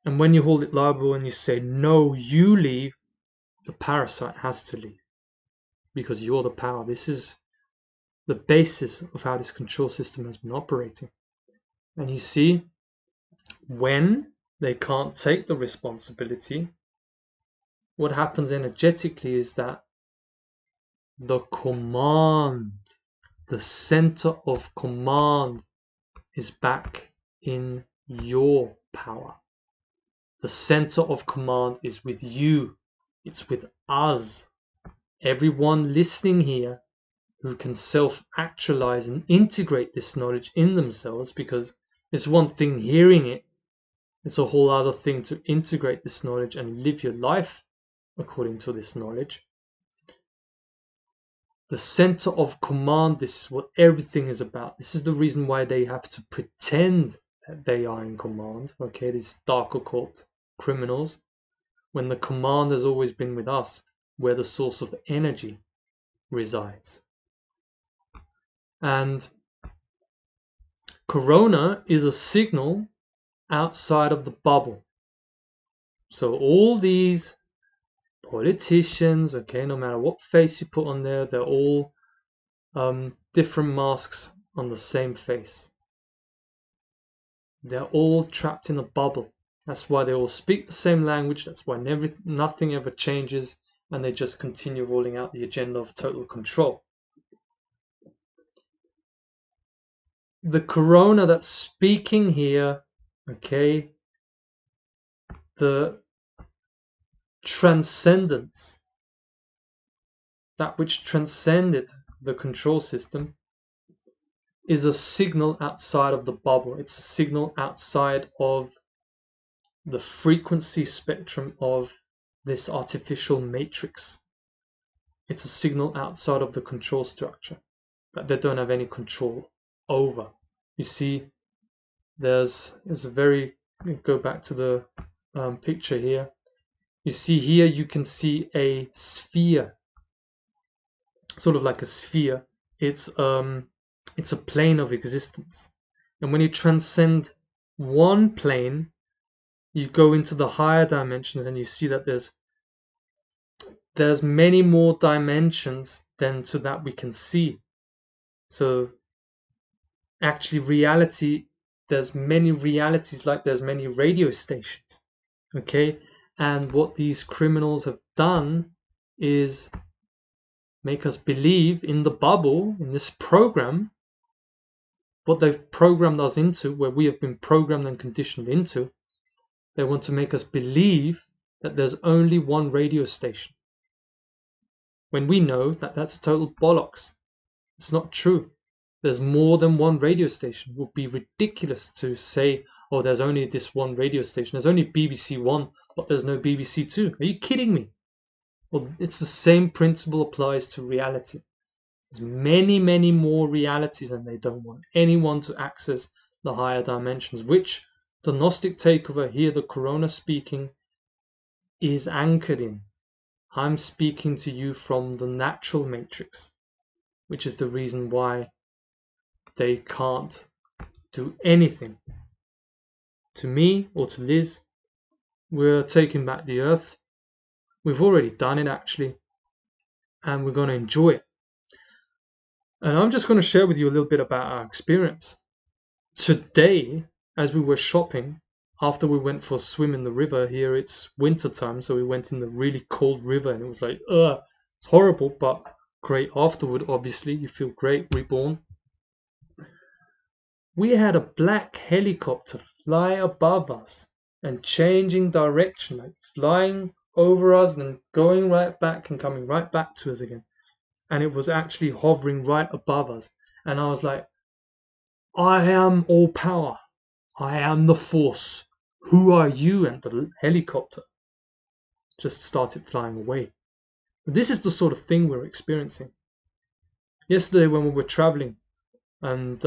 And when you hold it liable and you say, no, you leave, the parasite has to leave because you're the power. This is the basis of how this control system has been operating. And you see, when they can't take the responsibility, what happens energetically is that the command, the center of command, is back in your power. The center of command is with you. It's with us. Everyone listening here who can self-actualize and integrate this knowledge in themselves, because it's one thing hearing it, it's a whole other thing to integrate this knowledge and live your life according to this knowledge. The center of command, this is what everything is about. This is the reason why they have to pretend that they are in command. Okay, these dark occult criminals, when the command has always been with us, where the source of energy resides. And Corona is a signal outside of the bubble. So all these politicians, okay, no matter what face you put on there, they're all different masks on the same face. They're all trapped in a bubble. That's why they all speak the same language. That's why nothing ever changes, and they just continue rolling out the agenda of total control. The Corona that's speaking here, okay, the transcendence, that which transcended the control system, is a signal outside of the bubble. It's a signal outside of the frequency spectrum of this artificial matrix. It's a signal outside of the control structure that they don't have any control over. You see, there's a very, go back to the picture here. You see here, you can see a sphere, sort of like a sphere. It's a plane of existence. And when you transcend one plane, you go into the higher dimensions and you see that there's many more dimensions than to that we can see. So actually reality, there's many realities, like there's many radio stations. Okay? And what these criminals have done is make us believe in the bubble, in this program, what they've programmed us into, where we have been programmed and conditioned into. They want to make us believe that there's only one radio station, when we know that that's total bollocks. It's not true. There's more than one radio station. It would be ridiculous to say, oh, there's only this one radio station. There's only BBC One, but there's no BBC Two. Are you kidding me? Well, it's the same principle applies to reality. There's many, many more realities, and they don't want anyone to access the higher dimensions, which the Gnostic takeover here, the Corona speaking, is anchored in. I'm speaking to you from the natural matrix, which is the reason why they can't do anything to me or to Liz, we're taking back the earth. We've already done it, actually, and we're going to enjoy it. And I'm just going to share with you a little bit about our experience. Today, as we were shopping, after we went for a swim in the river, here it's winter time, so we went in the really cold river, and it was like, it's horrible, but great afterward, obviously. You feel great, reborn. We had a black helicopter fly above us and changing direction, like flying over us and then going right back and coming right back to us again. And it was actually hovering right above us. And I was like, I am all power. I am the force. Who are you? And the helicopter just started flying away. But this is the sort of thing we're experiencing. Yesterday when we were traveling and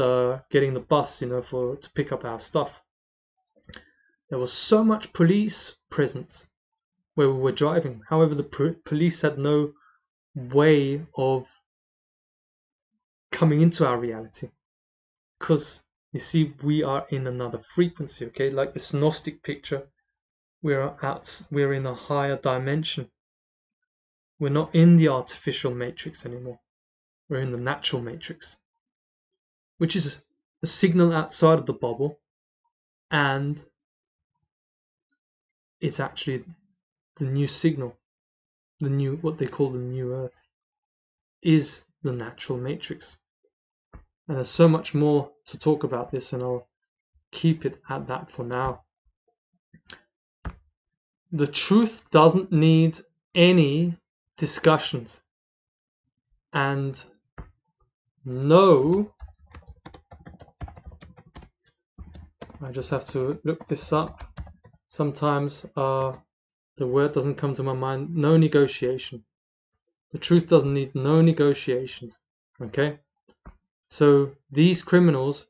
getting the bus, to pick up our stuff, there was so much police presence where we were driving. However, the police had no way of coming into our reality, because you see, we are in another frequency. Okay, like this Gnostic picture, we're in a higher dimension. We're not in the artificial matrix anymore. We're in the natural matrix, which is a signal outside of the bubble, and it's actually the new signal, what they call the new earth, is the natural matrix. And there's so much more to talk about this, and I'll keep it at that for now. The truth doesn't need any discussions. And no, I just have to look this up. Sometimes the word doesn't come to my mind. No negotiation. The truth doesn't need no negotiations. Okay? So these criminals,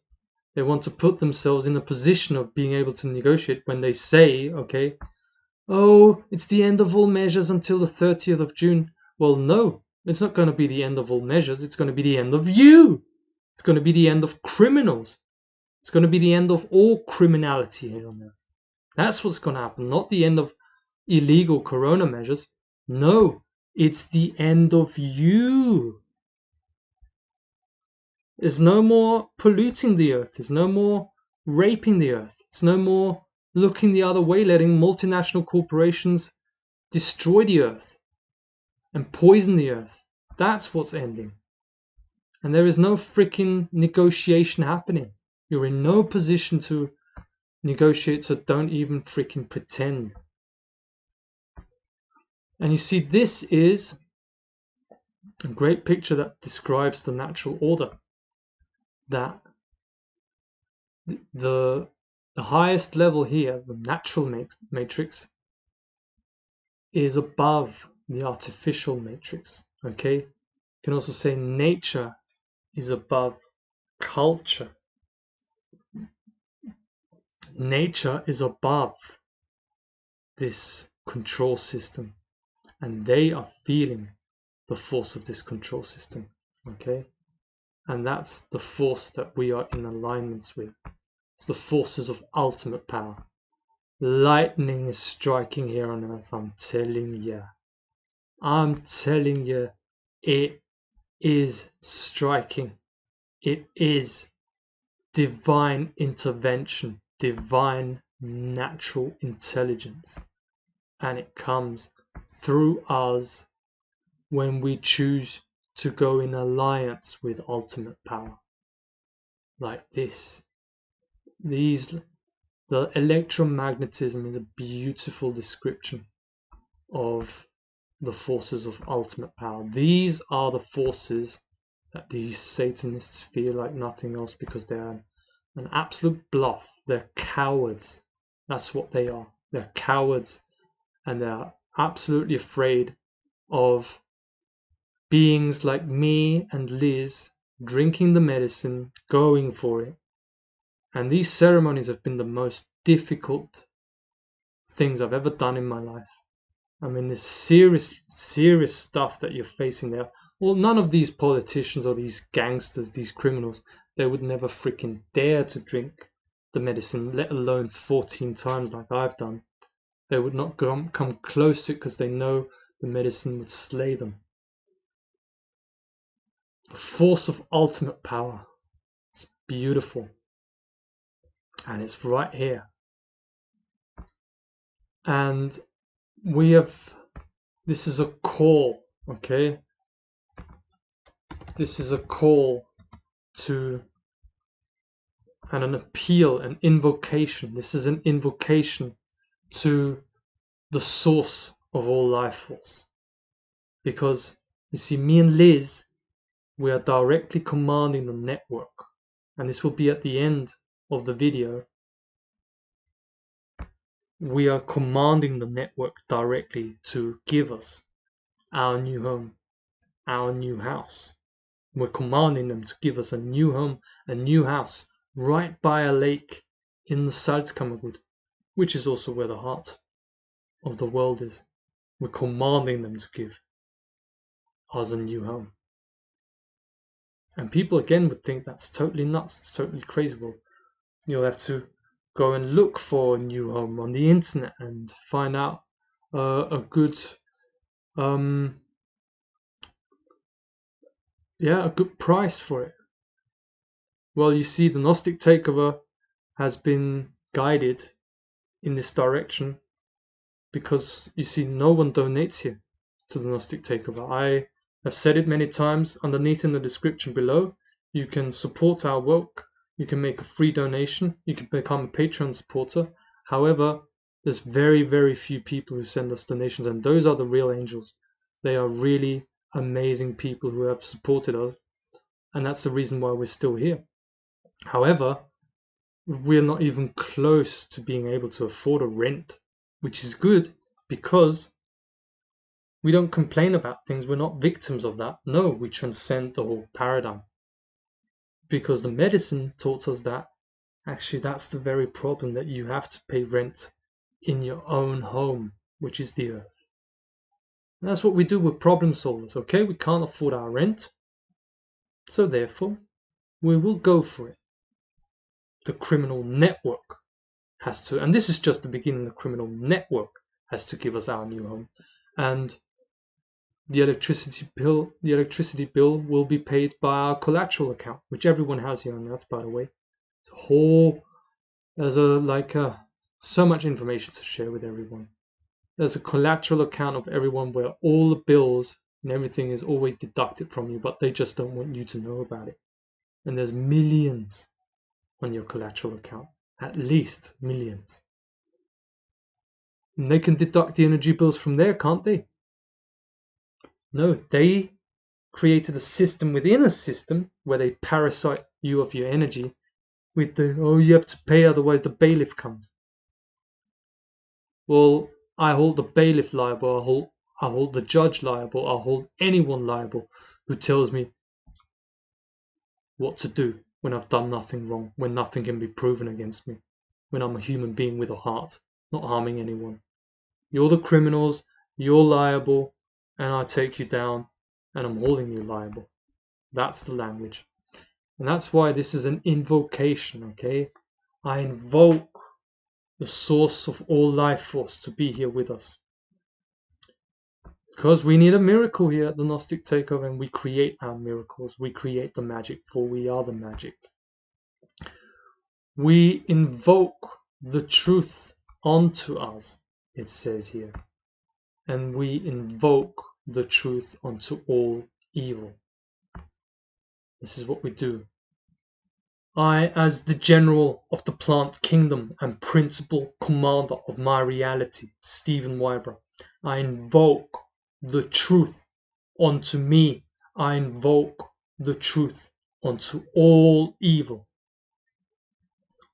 they want to put themselves in a position of being able to negotiate when they say, okay, oh, it's the end of all measures until the 30th of June. Well, no, it's not going to be the end of all measures. It's going to be the end of you. It's going to be the end of criminals. It's going to be the end of all criminality here on earth. That's what's going to happen, not the end of illegal corona measures. No, it's the end of you. There's no more polluting the earth. There's no more raping the earth. There's no more looking the other way, letting multinational corporations destroy the earth and poison the earth. That's what's ending. And there is no freaking negotiation happening. You're in no position to negotiate, so don't even freaking pretend. And you see, this is a great picture that describes the natural order. That the highest level here, the natural matrix, is above the artificial matrix. Okay? You can also say nature is above culture. Nature is above this control system, and they are feeling the force of this control system. Okay? And that's the force that we are in alignments with. It's the forces of ultimate power. Lightning is striking here on earth, I'm telling you. I'm telling you, it is striking. It is divine intervention, divine natural intelligence. And it comes through us when we choose to go in alliance with ultimate power. Like this. The electromagnetism is a beautiful description of the forces of ultimate power. These are the forces that these Satanists feel like nothing else, because they're an absolute bluff. They're cowards. That's what they are. They're cowards, and they're absolutely afraid of beings like me and Liz drinking the medicine, going for it. And these ceremonies have been the most difficult things I've ever done in my life. I mean, this serious stuff that you're facing there. Well, none of these politicians or these gangsters, these criminals, they would never freaking dare to drink the medicine, let alone 14 times like I've done. They would not come close to it because they know the medicine would slay them. The force of ultimate power. It's beautiful. And it's right here. And we have, this is a call, okay? This is a call to, and an appeal, an invocation. This is an invocation to the source of all life force. Because, you see, me and Liz, we are directly commanding the network. And this will be at the end of the video. We are commanding the network directly to give us our new home, our new house. We're commanding them to give us a new home, a new house, right by a lake in the Salzkammergut, which is also where the heart of the world is. We're commanding them to give us a new home. And people again would think that's totally nuts, it's totally crazy. Well, you'll have to go and look for a new home on the internet and find out a good a good price for it. Well, you see, the Gnostic takeover has been guided in this direction because, you see, no one donates here to the Gnostic takeover. I have said it many times. Underneath in the description below, you can support our work. You can make a free donation. You can become a Patreon supporter. However, there's very, very few people who send us donations, and those are the real angels. They are really amazing people who have supported us, and that's the reason why we're still here. However, we're not even close to being able to afford a rent, which is good because we don't complain about things. We're not victims of that. No, we transcend the whole paradigm. Because the medicine taught us that actually that's the very problem, that you have to pay rent in your own home, which is the earth. And that's what we do. We're problem solvers, okay? We can't afford our rent, so therefore we will go for it. The criminal network has to, and this is just the beginning, the criminal network has to give us our new home. And the electricity bill will be paid by our collateral account, which everyone has here on Earth, by the way. There's so much information to share with everyone. There's a collateral account of everyone where all the bills and everything is always deducted from you, but they just don't want you to know about it. And there's millions on your collateral account, at least millions. And they can deduct the energy bills from there, can't they? No, they created a system within a system where they parasite you of your energy with the, oh, you have to pay, otherwise the bailiff comes. Well, I hold the bailiff liable, I hold the judge liable, I hold anyone liable who tells me what to do when I've done nothing wrong, when nothing can be proven against me, when I'm a human being with a heart, not harming anyone. You're the criminals, you're liable, and I take you down, and I'm holding you liable. That's the language. And that's why this is an invocation, okay? I invoke the source of all life force to be here with us. Because we need a miracle here at the Gnostic Takeover, and we create our miracles. We create the magic, for we are the magic. We invoke the truth onto us, it says here. And we invoke the truth onto all evil. This is what we do. I, as the general of the plant kingdom and principal commander of my reality, Stephen Weibra, I invoke the truth onto me. I invoke the truth onto all evil.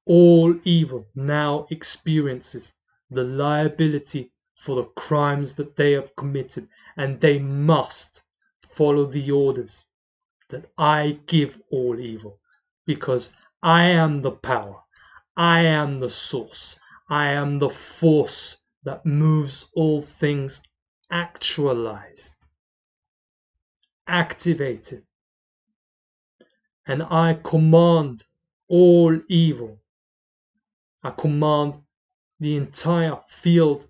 All evil now experiences the liability for the crimes that they have committed, and they must follow the orders that I give all evil, because I am the power, I am the source, I am the force that moves all things actualized, activated. and I command all evil. I command the entire field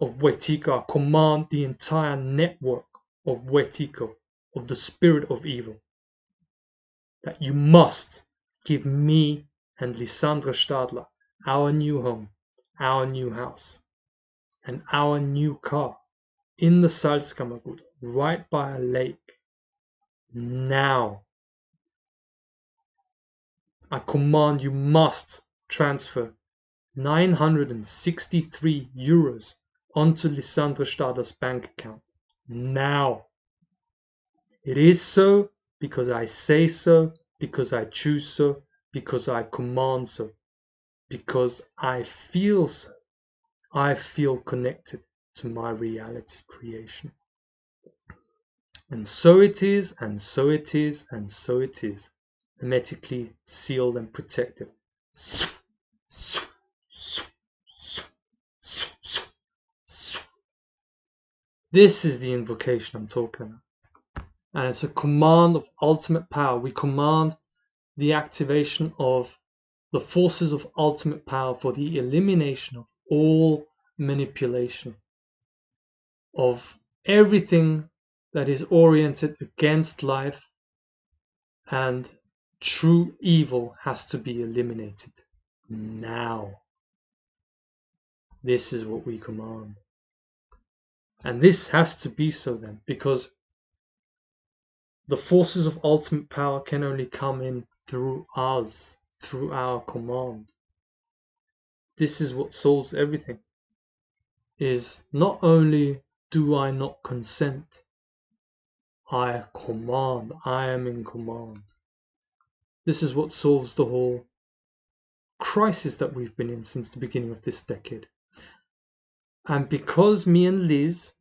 of Wetiko. I command the entire network of Wetiko, of the spirit of evil, that you must give me and Lisandra Stadler our new home, our new house, and our new car in the Salzkammergut, right by a lake. Now. I command you must transfer 963 euros onto Lisandra Stadler's bank account. Now. It is so because I say so, because I choose so, because I command so, because I feel so. I feel connected to my reality creation. And so it is, and so it is, and so it is. Hermetically sealed and protected. This is the invocation I'm talking about. And it's a command of ultimate power. We command the activation of the forces of ultimate power for the elimination of all manipulation, of everything that is oriented against life, and true evil has to be eliminated now. This is what we command. And this has to be so then, because the forces of ultimate power can only come in through us, through our command. This is what solves everything. Is not only do I not consent, I command, I am in command. This is what solves the whole crisis that we've been in since the beginning of this decade. And because me and Liz,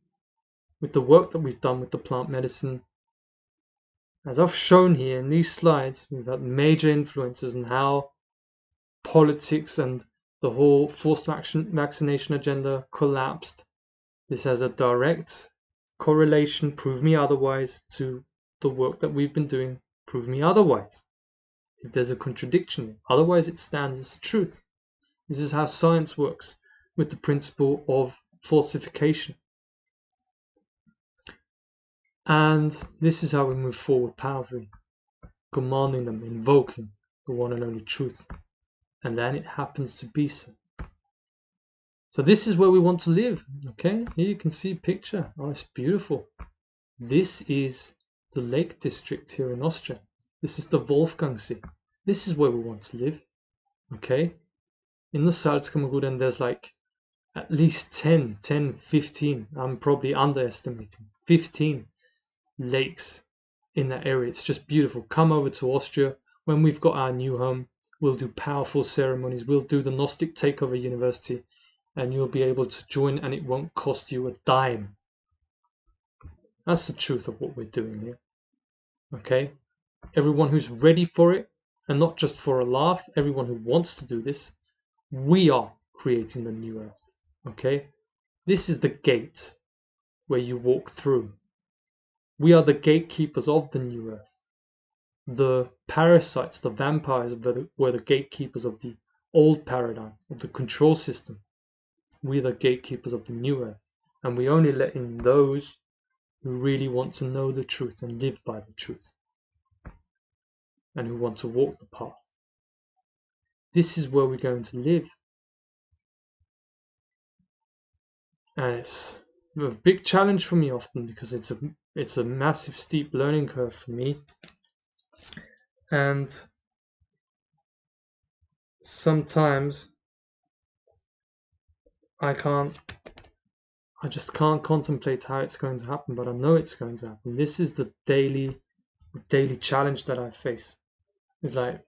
with the work that we've done with the plant medicine, as I've shown here in these slides, we've had major influences on how politics and the whole forced vaccination agenda collapsed. This has a direct correlation, prove me otherwise, to the work that we've been doing, prove me otherwise. If there's a contradiction, otherwise it stands as truth. This is how science works with the principle of falsification. And this is how we move forward powerfully, commanding them, invoking the one and only truth. And then it happens to be so. So this is where we want to live, okay? Here you can see a picture. Oh, it's beautiful. This is the Lake District here in Austria. This is the Wolfgangsee. This is where we want to live, okay? In the Salzkammergut, and there's like at least 10, 15, I'm probably underestimating, 15 lakes in that area. It's just beautiful. Come over to Austria. When we've got our new home, we'll do powerful ceremonies. We'll do the Gnostic Takeover University, and you'll be able to join, and it won't cost you a dime. That's the truth of what we're doing here. Okay? Everyone who's ready for it, and not just for a laugh, everyone who wants to do this, we are creating the new earth. Okay? This is the gate where you walk through. We are the gatekeepers of the new earth. The parasites, the vampires, were the gatekeepers of the old paradigm, of the control system. We are the gatekeepers of the new earth. And we only let in those who really want to know the truth and live by the truth, and who want to walk the path. This is where we're going to live. And it's a big challenge for me often, because it's a massive steep learning curve for me. And sometimes I just can't contemplate how it's going to happen, but I know it's going to happen. This is the daily challenge that I face. It's like,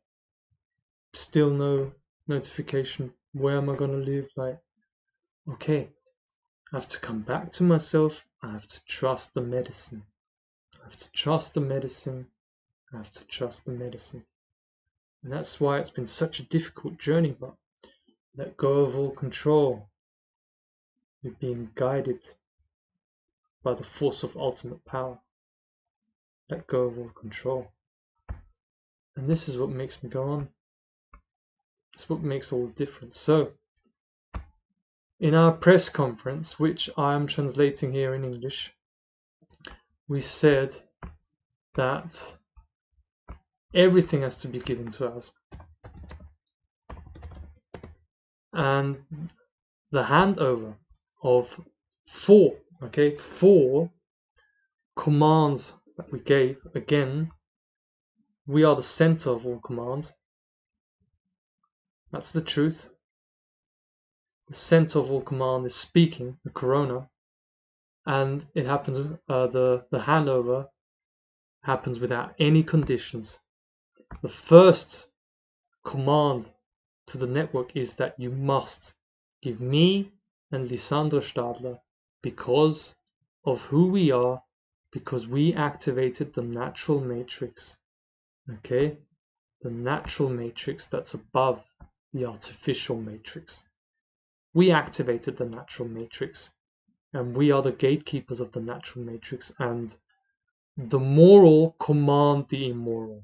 still no notification. Where am I going to live? Like, okay, I have to come back to myself. I have to trust the medicine. I have to trust the medicine. I have to trust the medicine. And that's why it's been such a difficult journey, but let go of all control. You're being guided by the force of ultimate power. Let go of all control. And this is what makes me go on. It's what makes all the difference. So, in our press conference, which I am translating here in English, we said that everything has to be given to us. And the handover of four commands that we gave, again, we are the center of all commands. That's the truth. The center of all command is speaking, the corona, and it happens. The handover happens without any conditions. The first command to the network is that you must give me and Lisandra Stadler, because of who we are, because we activated the natural matrix. Okay, the natural matrix that's above the artificial matrix. We activated the natural matrix, and we are the gatekeepers of the natural matrix, and the moral command the immoral.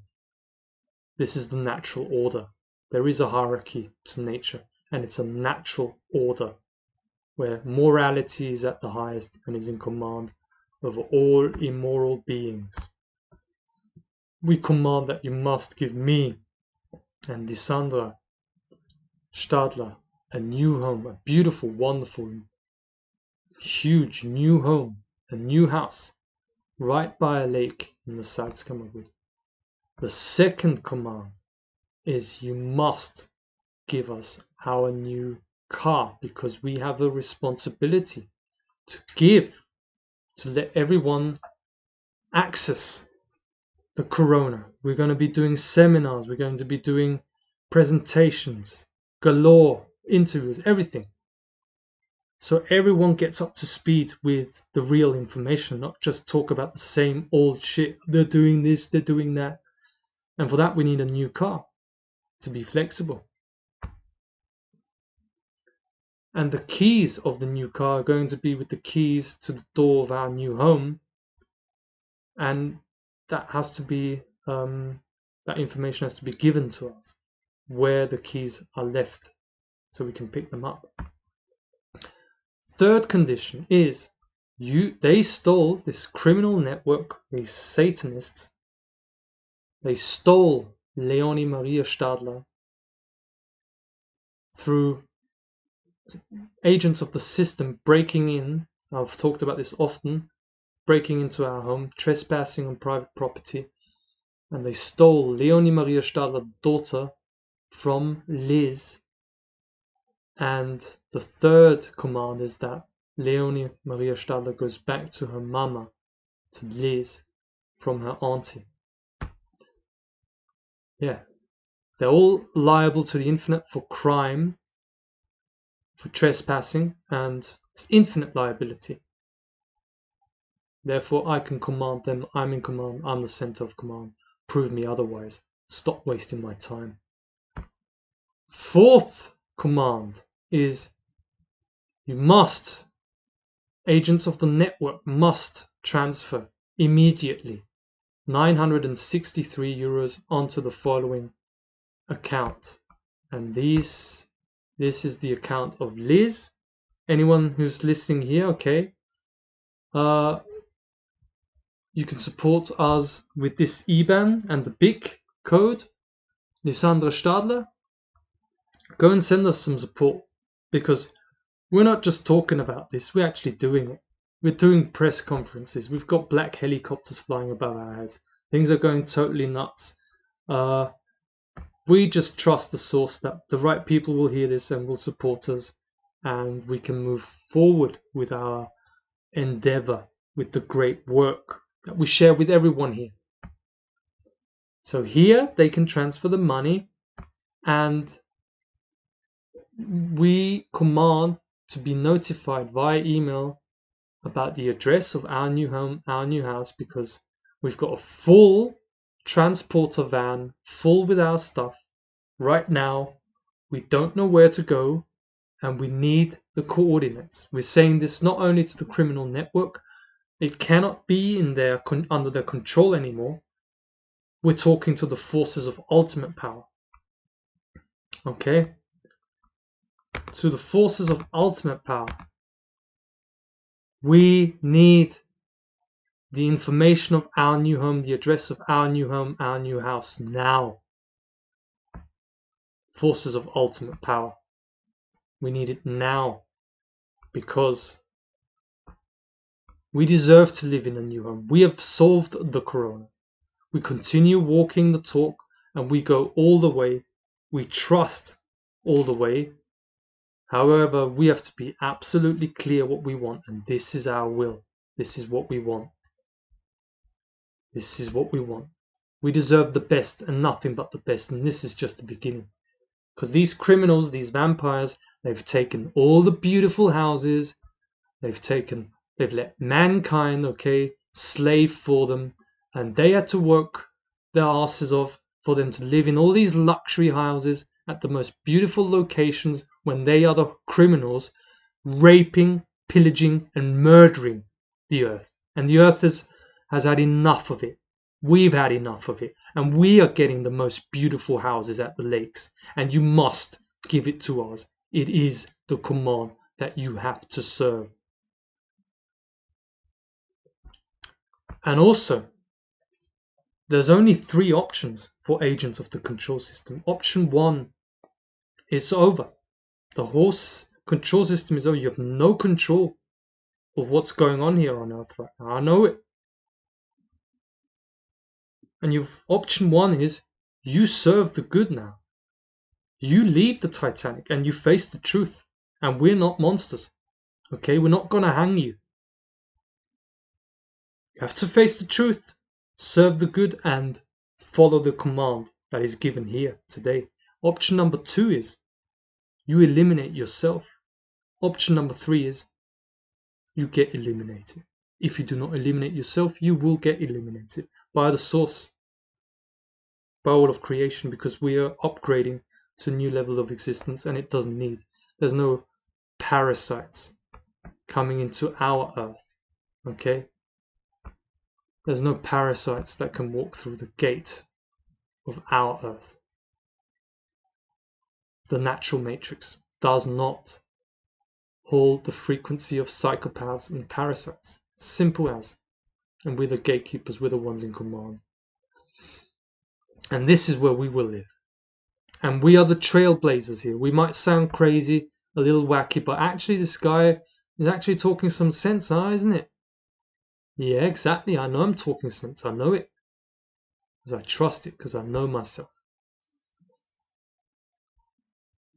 This is the natural order. There is a hierarchy to nature, and it's a natural order where morality is at the highest and is in command over all immoral beings. We command that you must give me and Lisandra Stadler a new home, a beautiful, wonderful, huge new home, a new house, right by a lake in the Salzkammergut. The second command is you must give us our new car, because we have a responsibility to give, to let everyone access the corona. We're going to be doing seminars, we're going to be doing presentations, galore, interviews, everything. So everyone gets up to speed with the real information, not just talk about the same old shit. They're doing this, they're doing that. And for that, we need a new car to be flexible. And the keys of the new car are going to be with the keys to the door of our new home. And that has to be, that information has to be given to us, where the keys are left, so we can pick them up. Third condition is, they stole this criminal network, these Satanists, they stole Leonie Maria Stadler through agents of the system breaking in. I've talked about this often, breaking into our home, trespassing on private property, and they stole Leonie Maria Stadler's daughter from Liz. And the third command is that Leonie Maria Stadler goes back to her mama, to Liz, from her auntie. Yeah, they're all liable to the infinite for crime, for trespassing, and it's infinite liability. Therefore, I can command them. I'm in command. I'm the center of command. Prove me otherwise. Stop wasting my time. Fourth command is you must, agents of the network must transfer immediately 963 euros onto the following account. And this is the account of Liz. Anyone who's listening here, okay. You can support us with this IBAN and the BIC code, Lisandra Stadler. Go and send us some support, because we're not just talking about this, we're actually doing it. We're doing press conferences. We've got black helicopters flying above our heads. Things are going totally nuts. We just trust the source that the right people will hear this and will support us, and we can move forward with our endeavor, with the great work that we share with everyone here. So here they can transfer the money, and we command to be notified via email about the address of our new home, our new house, because we've got a full transporter van full with our stuff right now. We don't know where to go, and we need the coordinates. We're saying this not only to the criminal network, it cannot be in under their control anymore. we're talking to the forces of ultimate power. Okay? To the forces of ultimate power. We need the information of our new home, the address of our new home, our new house now. Forces of ultimate power. We need it now because we deserve to live in a new home. We have solved the corona. We continue walking the talk and we go all the way. We trust all the way. However, we have to be absolutely clear what we want, and this is our will. This is what we want. This is what we want. We deserve the best and nothing but the best, and this is just the beginning. Because these criminals, these vampires, they've taken all the beautiful houses, they've let mankind, slave for them, and they had to work their asses off for them to live in all these luxury houses at the most beautiful locations when they are the criminals raping, pillaging, and murdering the earth. And the earth has had enough of it. We've had enough of it. And we are getting the most beautiful houses at the lakes. And you must give it to us. It is the command that you have to serve. And also, there's only 3 options for agents of the control system. Option 1 is over. The whole control system is over. You have no control of what's going on here on Earth right now. I know it. And option 1 is you serve the good now. You leave the Titanic and you face the truth. And we're not monsters. Okay, we're not gonna hang you. You have to face the truth, serve the good, and follow the command that is given here today. Option number 2 is you eliminate yourself. Option number 3 is you get eliminated. If you do not eliminate yourself, you will get eliminated by the source, by all of creation, because we are upgrading to a new level of existence and it doesn't need. There's no parasites coming into our earth. Okay? There's no parasites that can walk through the gate of our earth. The natural matrix does not hold the frequency of psychopaths and parasites. Simple as. And we're the gatekeepers, we're the ones in command. And this is where we will live. And we are the trailblazers here. We might sound crazy, a little wacky, but actually this guy is actually talking some sense, isn't it? Yeah, exactly. I know I'm talking sense. I know it. Because I trust it, because I know myself.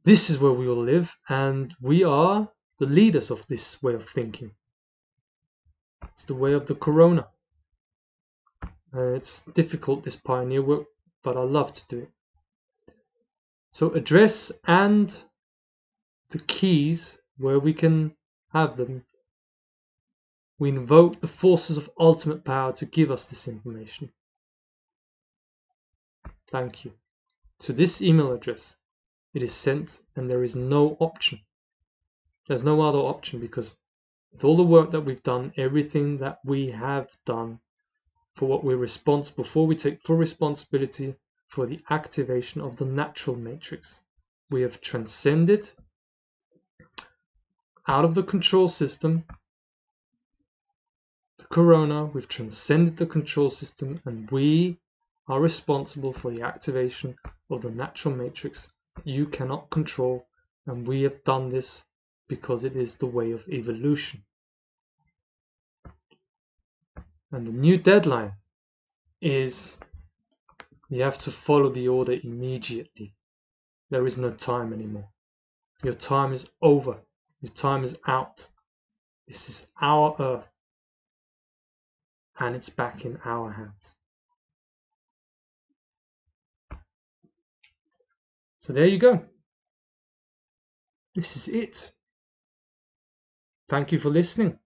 This is where we will live, and we are the leaders of this way of thinking. It's the way of the corona. It's difficult, this pioneer work, but I love to do it. So address and the keys where we can have them. We invoke the forces of ultimate power to give us this information. Thank you. To this email address, it is sent and there is no option. There's no other option because with all the work that we've done, everything that we have done for what we're responsible for, we take full responsibility for the activation of the natural matrix. We have transcended out of the control system, the corona, we've transcended the control system, and we are responsible for the activation of the natural matrix you cannot control, and we have done this because it is the way of evolution. And the new deadline is you have to follow the order immediately. There is no time anymore. Your time is over. Your time is out. This is our earth. And it's back in our hands. So there you go. This is it. Thank you for listening.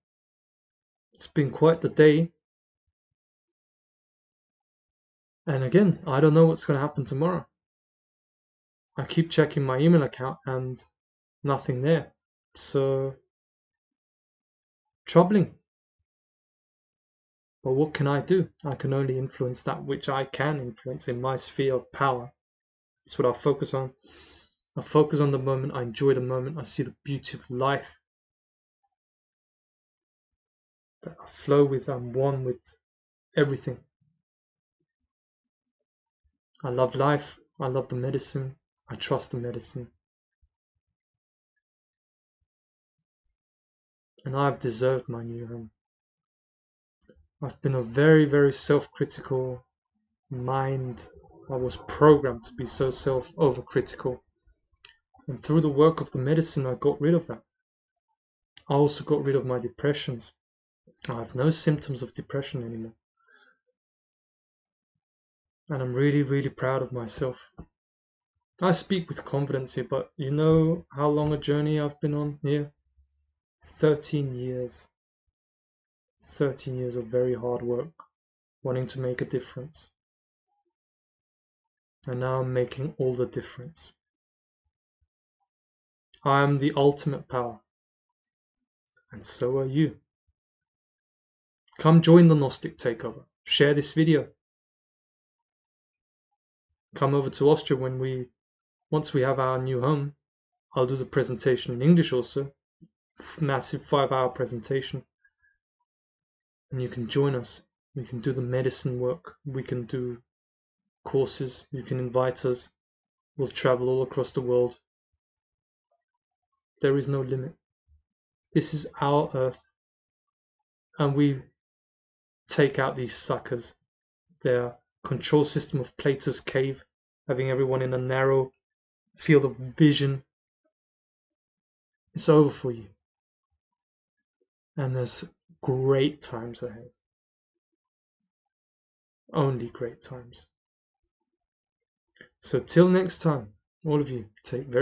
It's been quite the day. And again, I don't know what's going to happen tomorrow. I keep checking my email account and nothing there. So, troubling. But what can I do? I can only influence that which I can influence in my sphere of power. That's what I focus on. I focus on the moment. I enjoy the moment. I see the beauty of life. That I flow with. I'm one with everything. I love life. I love the medicine. I trust the medicine. And I've deserved my new home. I've been a very, very self-critical mind. I was programmed to be so overcritical. And through the work of the medicine, I got rid of that. I also got rid of my depressions. I have no symptoms of depression anymore. And I'm really, really proud of myself. I speak with confidence here, but you know how long a journey I've been on here? 13 years. 13 years of very hard work, wanting to make a difference. And now I'm making all the difference. I am the ultimate power. And so are you. Come join the Gnostic Takeover. Share this video. Come over to Austria once we have our new home. I'll do the presentation in English also. Massive 5-hour presentation. And you can join us. We can do the medicine work. We can do courses. You can invite us. We'll travel all across the world. There is no limit. This is our earth. And we take out these suckers. Their control system of Plato's cave, having everyone in a narrow field of vision. It's over for you. And there's great times ahead. Only great times. So till next time, all of you, take very